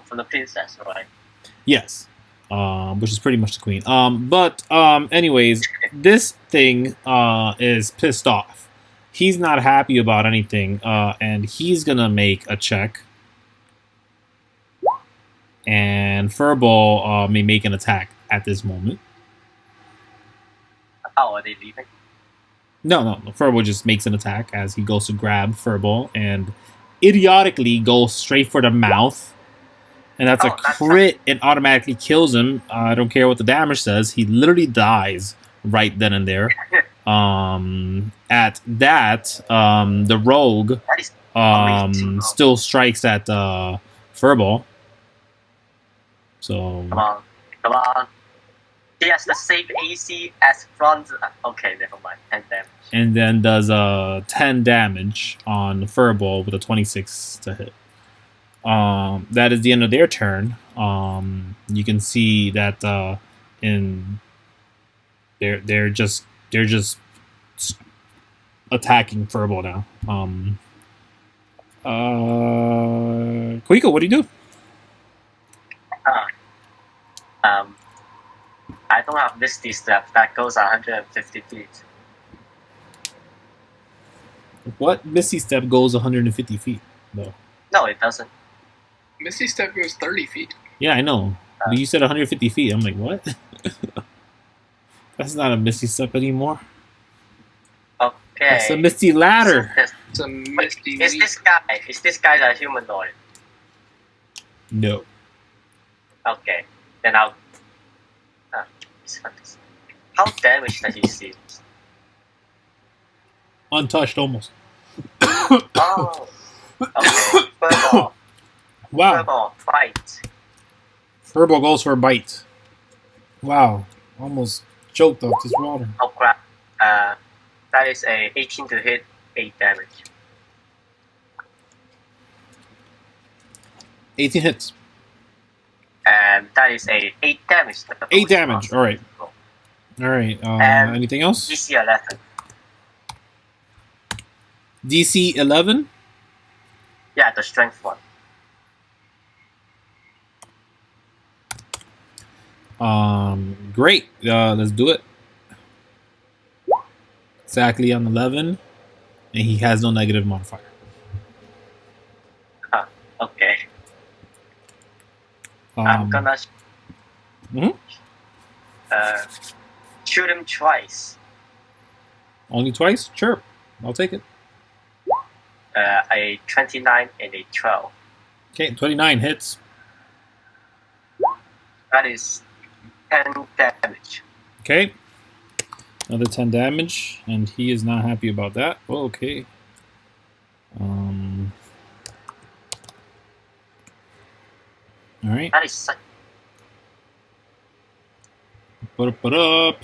from the Princess, right? Yes. Which is pretty much the queen. But anyways, this thing is pissed off. He's not happy about anything, and he's gonna make a check. And Furball may make an attack at this moment. Oh, are they leaving? No. Furball just makes an attack as he goes to grab Furball and idiotically goes straight for the mouth. And that's a crit. It automatically kills him. I don't care what the damage says. He literally dies right then and there. At that, the rogue still strikes at Furball. So Come on. He has the same AC as Branza. Okay, never mind. 10 damage. and then does 10 damage on Furball with a 26 to hit. That is the end of their turn. You can see that they're just attacking Furball now. Kuiko, what do you do? I don't have Misty Step. That goes 150 feet. What Misty Step goes 150 feet, though? No, it doesn't. Misty Step goes 30 feet. Yeah, I know. But you said 150 feet. I'm like, what? That's not a Misty Step anymore. Okay. That's a Misty Ladder. It's a Misty Is this guy a humanoid? No. Okay. Then I'll... How damaged does he seem? Untouched almost. Oh. Okay. Furball. Wow. Furball, fight. Furball goes for a bite. Wow, almost choked off this water. Oh crap. That is a 18 to hit, 8 damage. 18 hits. And that is a 8 damage. 8 damage. All right. All right. Anything else? DC 11. DC 11. Yeah, the strength one. Great. Let's do it. Exactly on 11, and he has no negative modifier. Okay. I'm gonna shoot him twice. Only twice? Sure. I'll take it. A 29 and a 12. Okay, 29 hits. That is 10 damage. Okay. Another 10 damage, and he is not happy about that. Oh, okay. All right. That is such. Put up.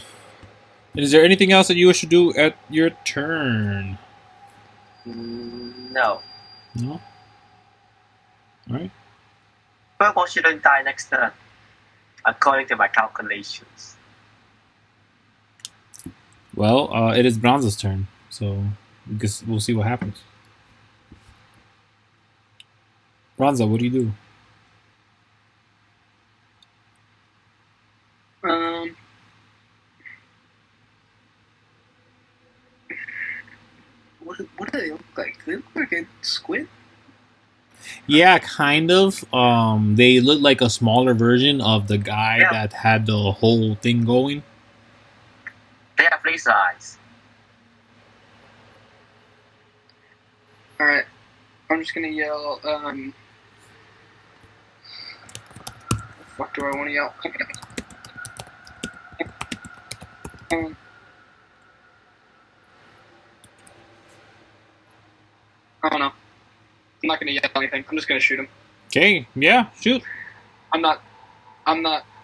Is there anything else that you wish to do at your turn? No. No? All right. Furball shouldn't die next turn, according to my calculations. Well, it is Branza's turn, so we'll see what happens. Branza, what do you do? What do they look like? Do they look like a squid? Yeah, kind of. They look like a smaller version of the guy that had the whole thing going. They have laser eyes. Alright. I'm just gonna yell, what the fuck do I want to yell? I don't know. I'm not gonna yell anything. I'm just gonna shoot him. Okay, yeah, shoot. I'm not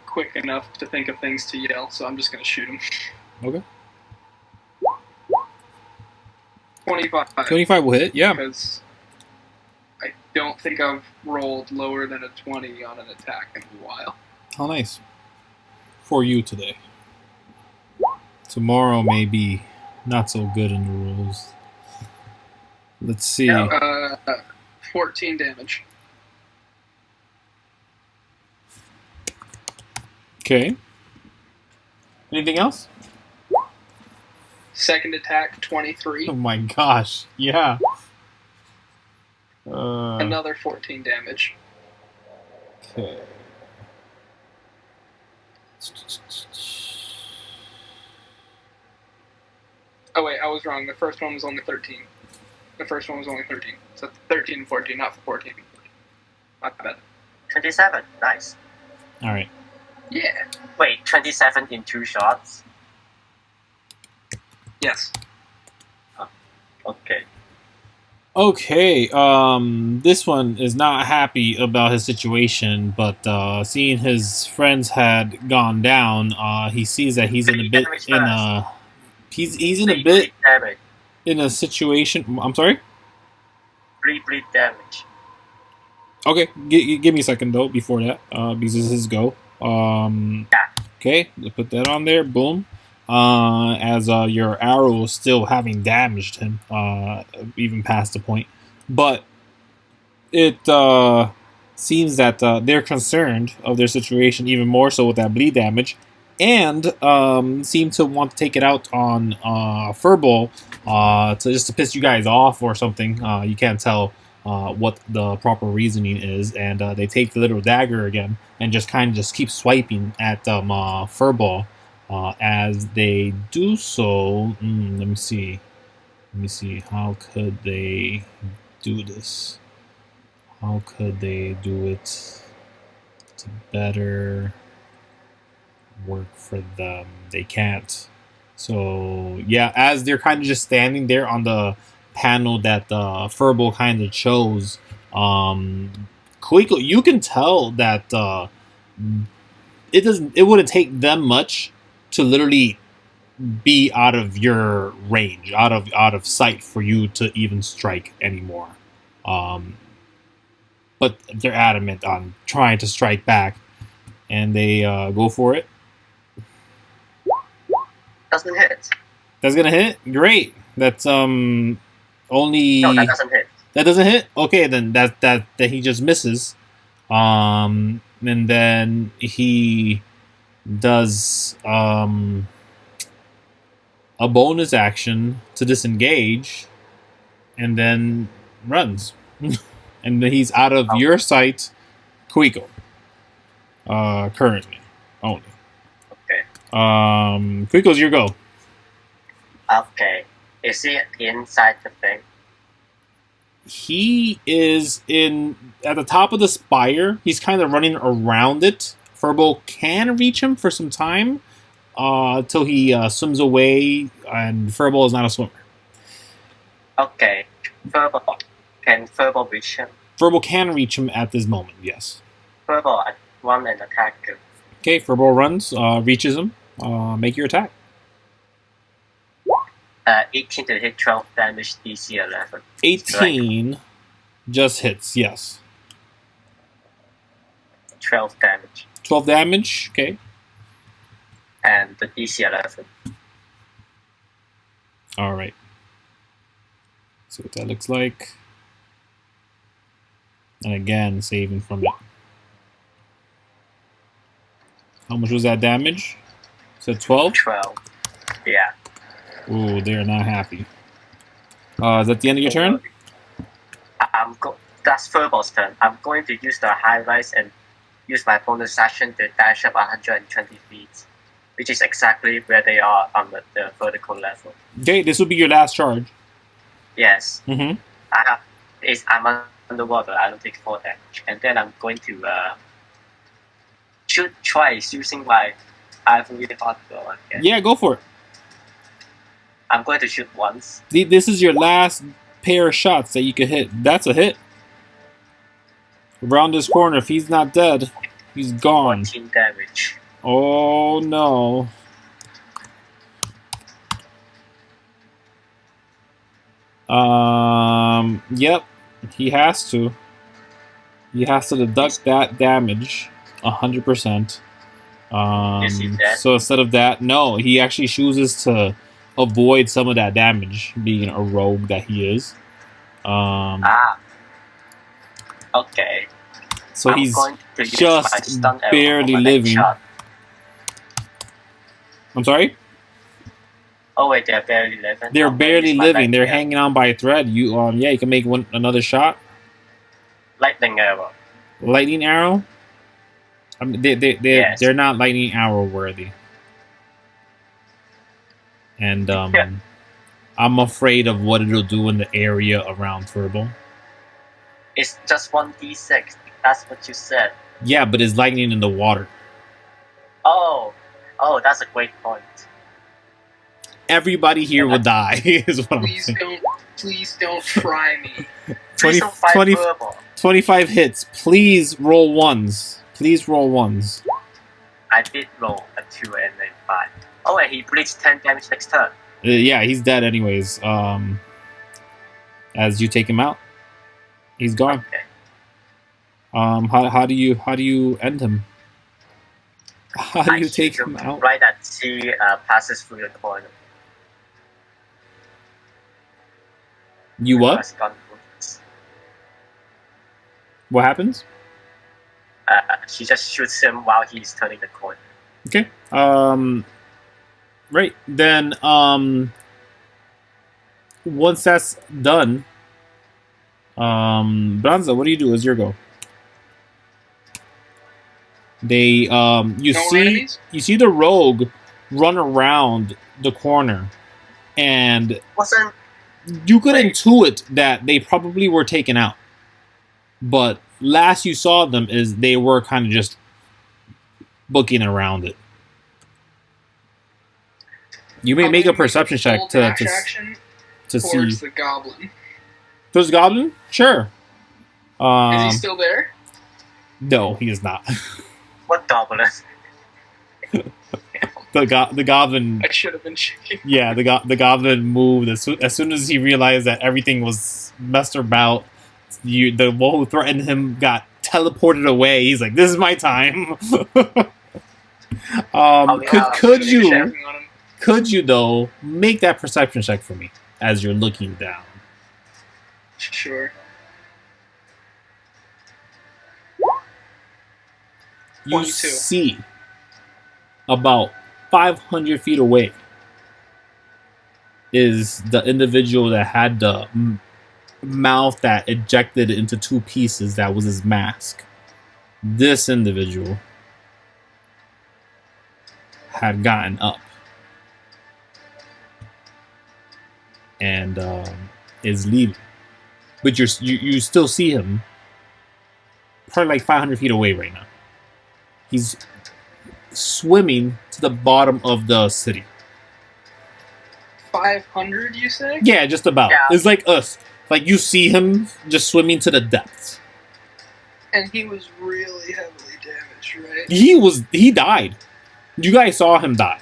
quick enough to think of things to yell, so I'm just gonna shoot him. Okay. 25. 25 will hit, yeah. Because I don't think I've rolled lower than a 20 on an attack in a while. How nice. For you today. Tomorrow may be not so good in the rules. Let's see. 14 damage. Okay. Anything else? Second attack, 23. Oh my gosh. Yeah. Another 14 damage. Okay. Oh wait, I was wrong. The first one was only 13. The first one was only 13. So 13 and 14, not 14. Not bad. 27. Nice. Alright. Yeah. Wait, 27 in 2 shots? Yes. Okay. Okay, this one is not happy about his situation, but seeing his friends had gone down, he sees that he's in a bit he's in a bit in a situation. I'm sorry. Bleed damage. Okay, give me a second though before that, because this is his go. Okay, put that on there. Boom. As your arrow is still having damaged him, even past the point. But it seems that they're concerned of their situation even more so with that bleed damage, and seem to want to take it out on Furball to piss you guys off or something. You can't tell what the proper reasoning is, and they take the little dagger again and just kind of keep swiping at Furball. As they do so, let me see. How could they do this? How could they do it to better work for them? They can't. So yeah, as they're kind of just standing there on the panel that Furball kind of chose, Kuiko, you can tell that it wouldn't take them much to literally be out of your range, out of sight for you to even strike anymore. But they're adamant on trying to strike back, and they go for it. Doesn't hit. That's gonna hit. Great. That's only. No, that doesn't hit. That doesn't hit. Okay, then that he just misses. And then he does a bonus action to disengage, and then runs. And then he's out of your sight, Kuiko. Currently, only. Okay. Kuiko's your go. Okay. Is he inside the thing? He is at the top of the spire. He's kind of running around it. Furbo can reach him for some time till he swims away, and Furbo is not a swimmer. Okay. Can Furbo reach him? Furbo can reach him at this moment, yes. Furbo run and attack him. Okay, Furbo runs, reaches him. Make your attack. 18 to hit, 12 damage, DC 11. 18 just hits, yes. 12 damage. 12 damage, okay. And the DC 11. Alright. See what that looks like. And again, saving from it. How much was that damage? So 12? 12. Yeah. Ooh, they're not happy. Is that the end of your turn? That's Furbo's turn. I'm going to use the high rise and use my bonus action to dash up 120 feet, which is exactly where they are on the vertical level. Okay, this will be your last charge. Yes. Mm-hmm. I'm underwater. I don't take 4 damage, and then I'm going to shoot twice using my ivory hardware again. Yeah, go for it. I'm going to shoot once. This is your last pair of shots that you can hit. That's a hit. Around this corner, if he's not dead, he's gone. 14 damage. Oh no. Yep. He has to. He has to deduct that damage 100%. Is he dead? So instead of that, no, he actually chooses to avoid some of that damage, being a rogue that he is. Okay. So I'm he's going to use just my stun arrow barely for my next living. shot. I'm sorry? Oh wait, they're barely living. They're I'm gonna barely use my living. They're lightning hanging on by a thread. You you can make another shot. lightning arrow. Lightning arrow? I mean, Yes. they're not lightning arrow worthy. And I'm afraid of what it'll do in the area around Furbo. It's just 1d6. That's what you said. Yeah, but it's lightning in the water. Oh, that's a great point. Everybody here will die, is what I'm Please saying. please don't try me. 20, Please don't fight 20 Furbo. 25 hits. Please roll ones. Please roll ones. I did roll a 2 and a 5. Oh, and he bleeds 10 damage next turn. Yeah, he's dead anyways. As you take him out, he's gone. Okay. How do you end him? How do you take him out? Right as he passes through the corner. You what? What happens? She just shoots him while he's turning the corner. Okay. Right. Then once that's done, Branza, what do you do as your go? They you see the rogue run around the corner, and you could intuit that they probably were taken out. But last you saw them is they were kind of just booking around it. You may make a perception check to see. The goblin. Towards the goblin? Sure. Is he still there? No, he is not. What goblin? The goblin. I should have been checking. Yeah, the goblin moved as soon as he realized that everything was messed about. The one who threatened him got teleported away. He's like, "This is my time." Could you though make that perception check for me as you're looking down? Sure. You 22. see about 500 feet away is the individual that had the mouth that ejected into two pieces. That was his mask. This individual had gotten up and is leaving, but you still see him probably like 500 feet away right now. He's swimming to the bottom of the city. 500, you say? Yeah, just about. Yeah. It's like us. Like you see him just swimming to the depths. And he was really heavily damaged, right? He died. You guys saw him die.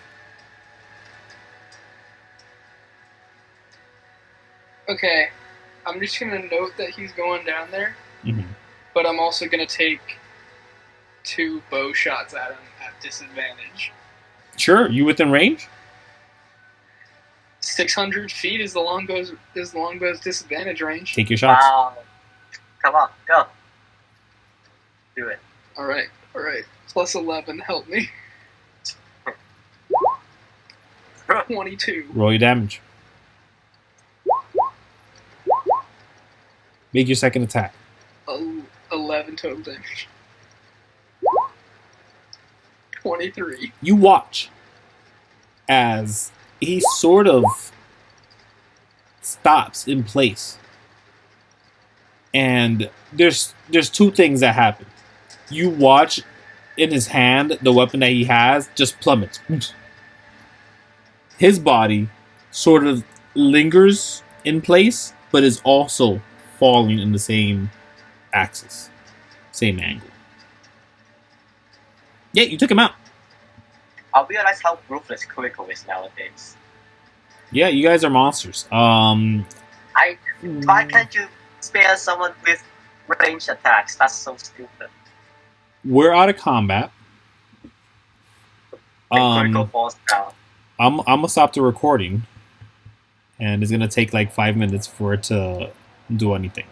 Okay, I'm just gonna note that he's going down there, Mm-hmm. but I'm also gonna take 2 bow shots at him at disadvantage. Sure, you within range? 600 feet is the longbow's disadvantage range. Take your shots. Wow. Come on, go. Do it. All right. Plus 11, help me. 22. Roll your damage. Make your second attack. 11 total damage. 23. You watch as he sort of stops in place. And there's 2 things that happen. You watch in his hand, the weapon that he has just plummets. His body sort of lingers in place, but is also falling in the same axis, same angle. Yeah, you took him out. I realize how ruthless Kuiko is nowadays. Yeah, you guys are monsters. Why can't you spare someone with range attacks? That's so stupid. We're out of combat. And Kuiko falls down. I'm gonna stop the recording, and it's gonna take like 5 minutes for it to do anything.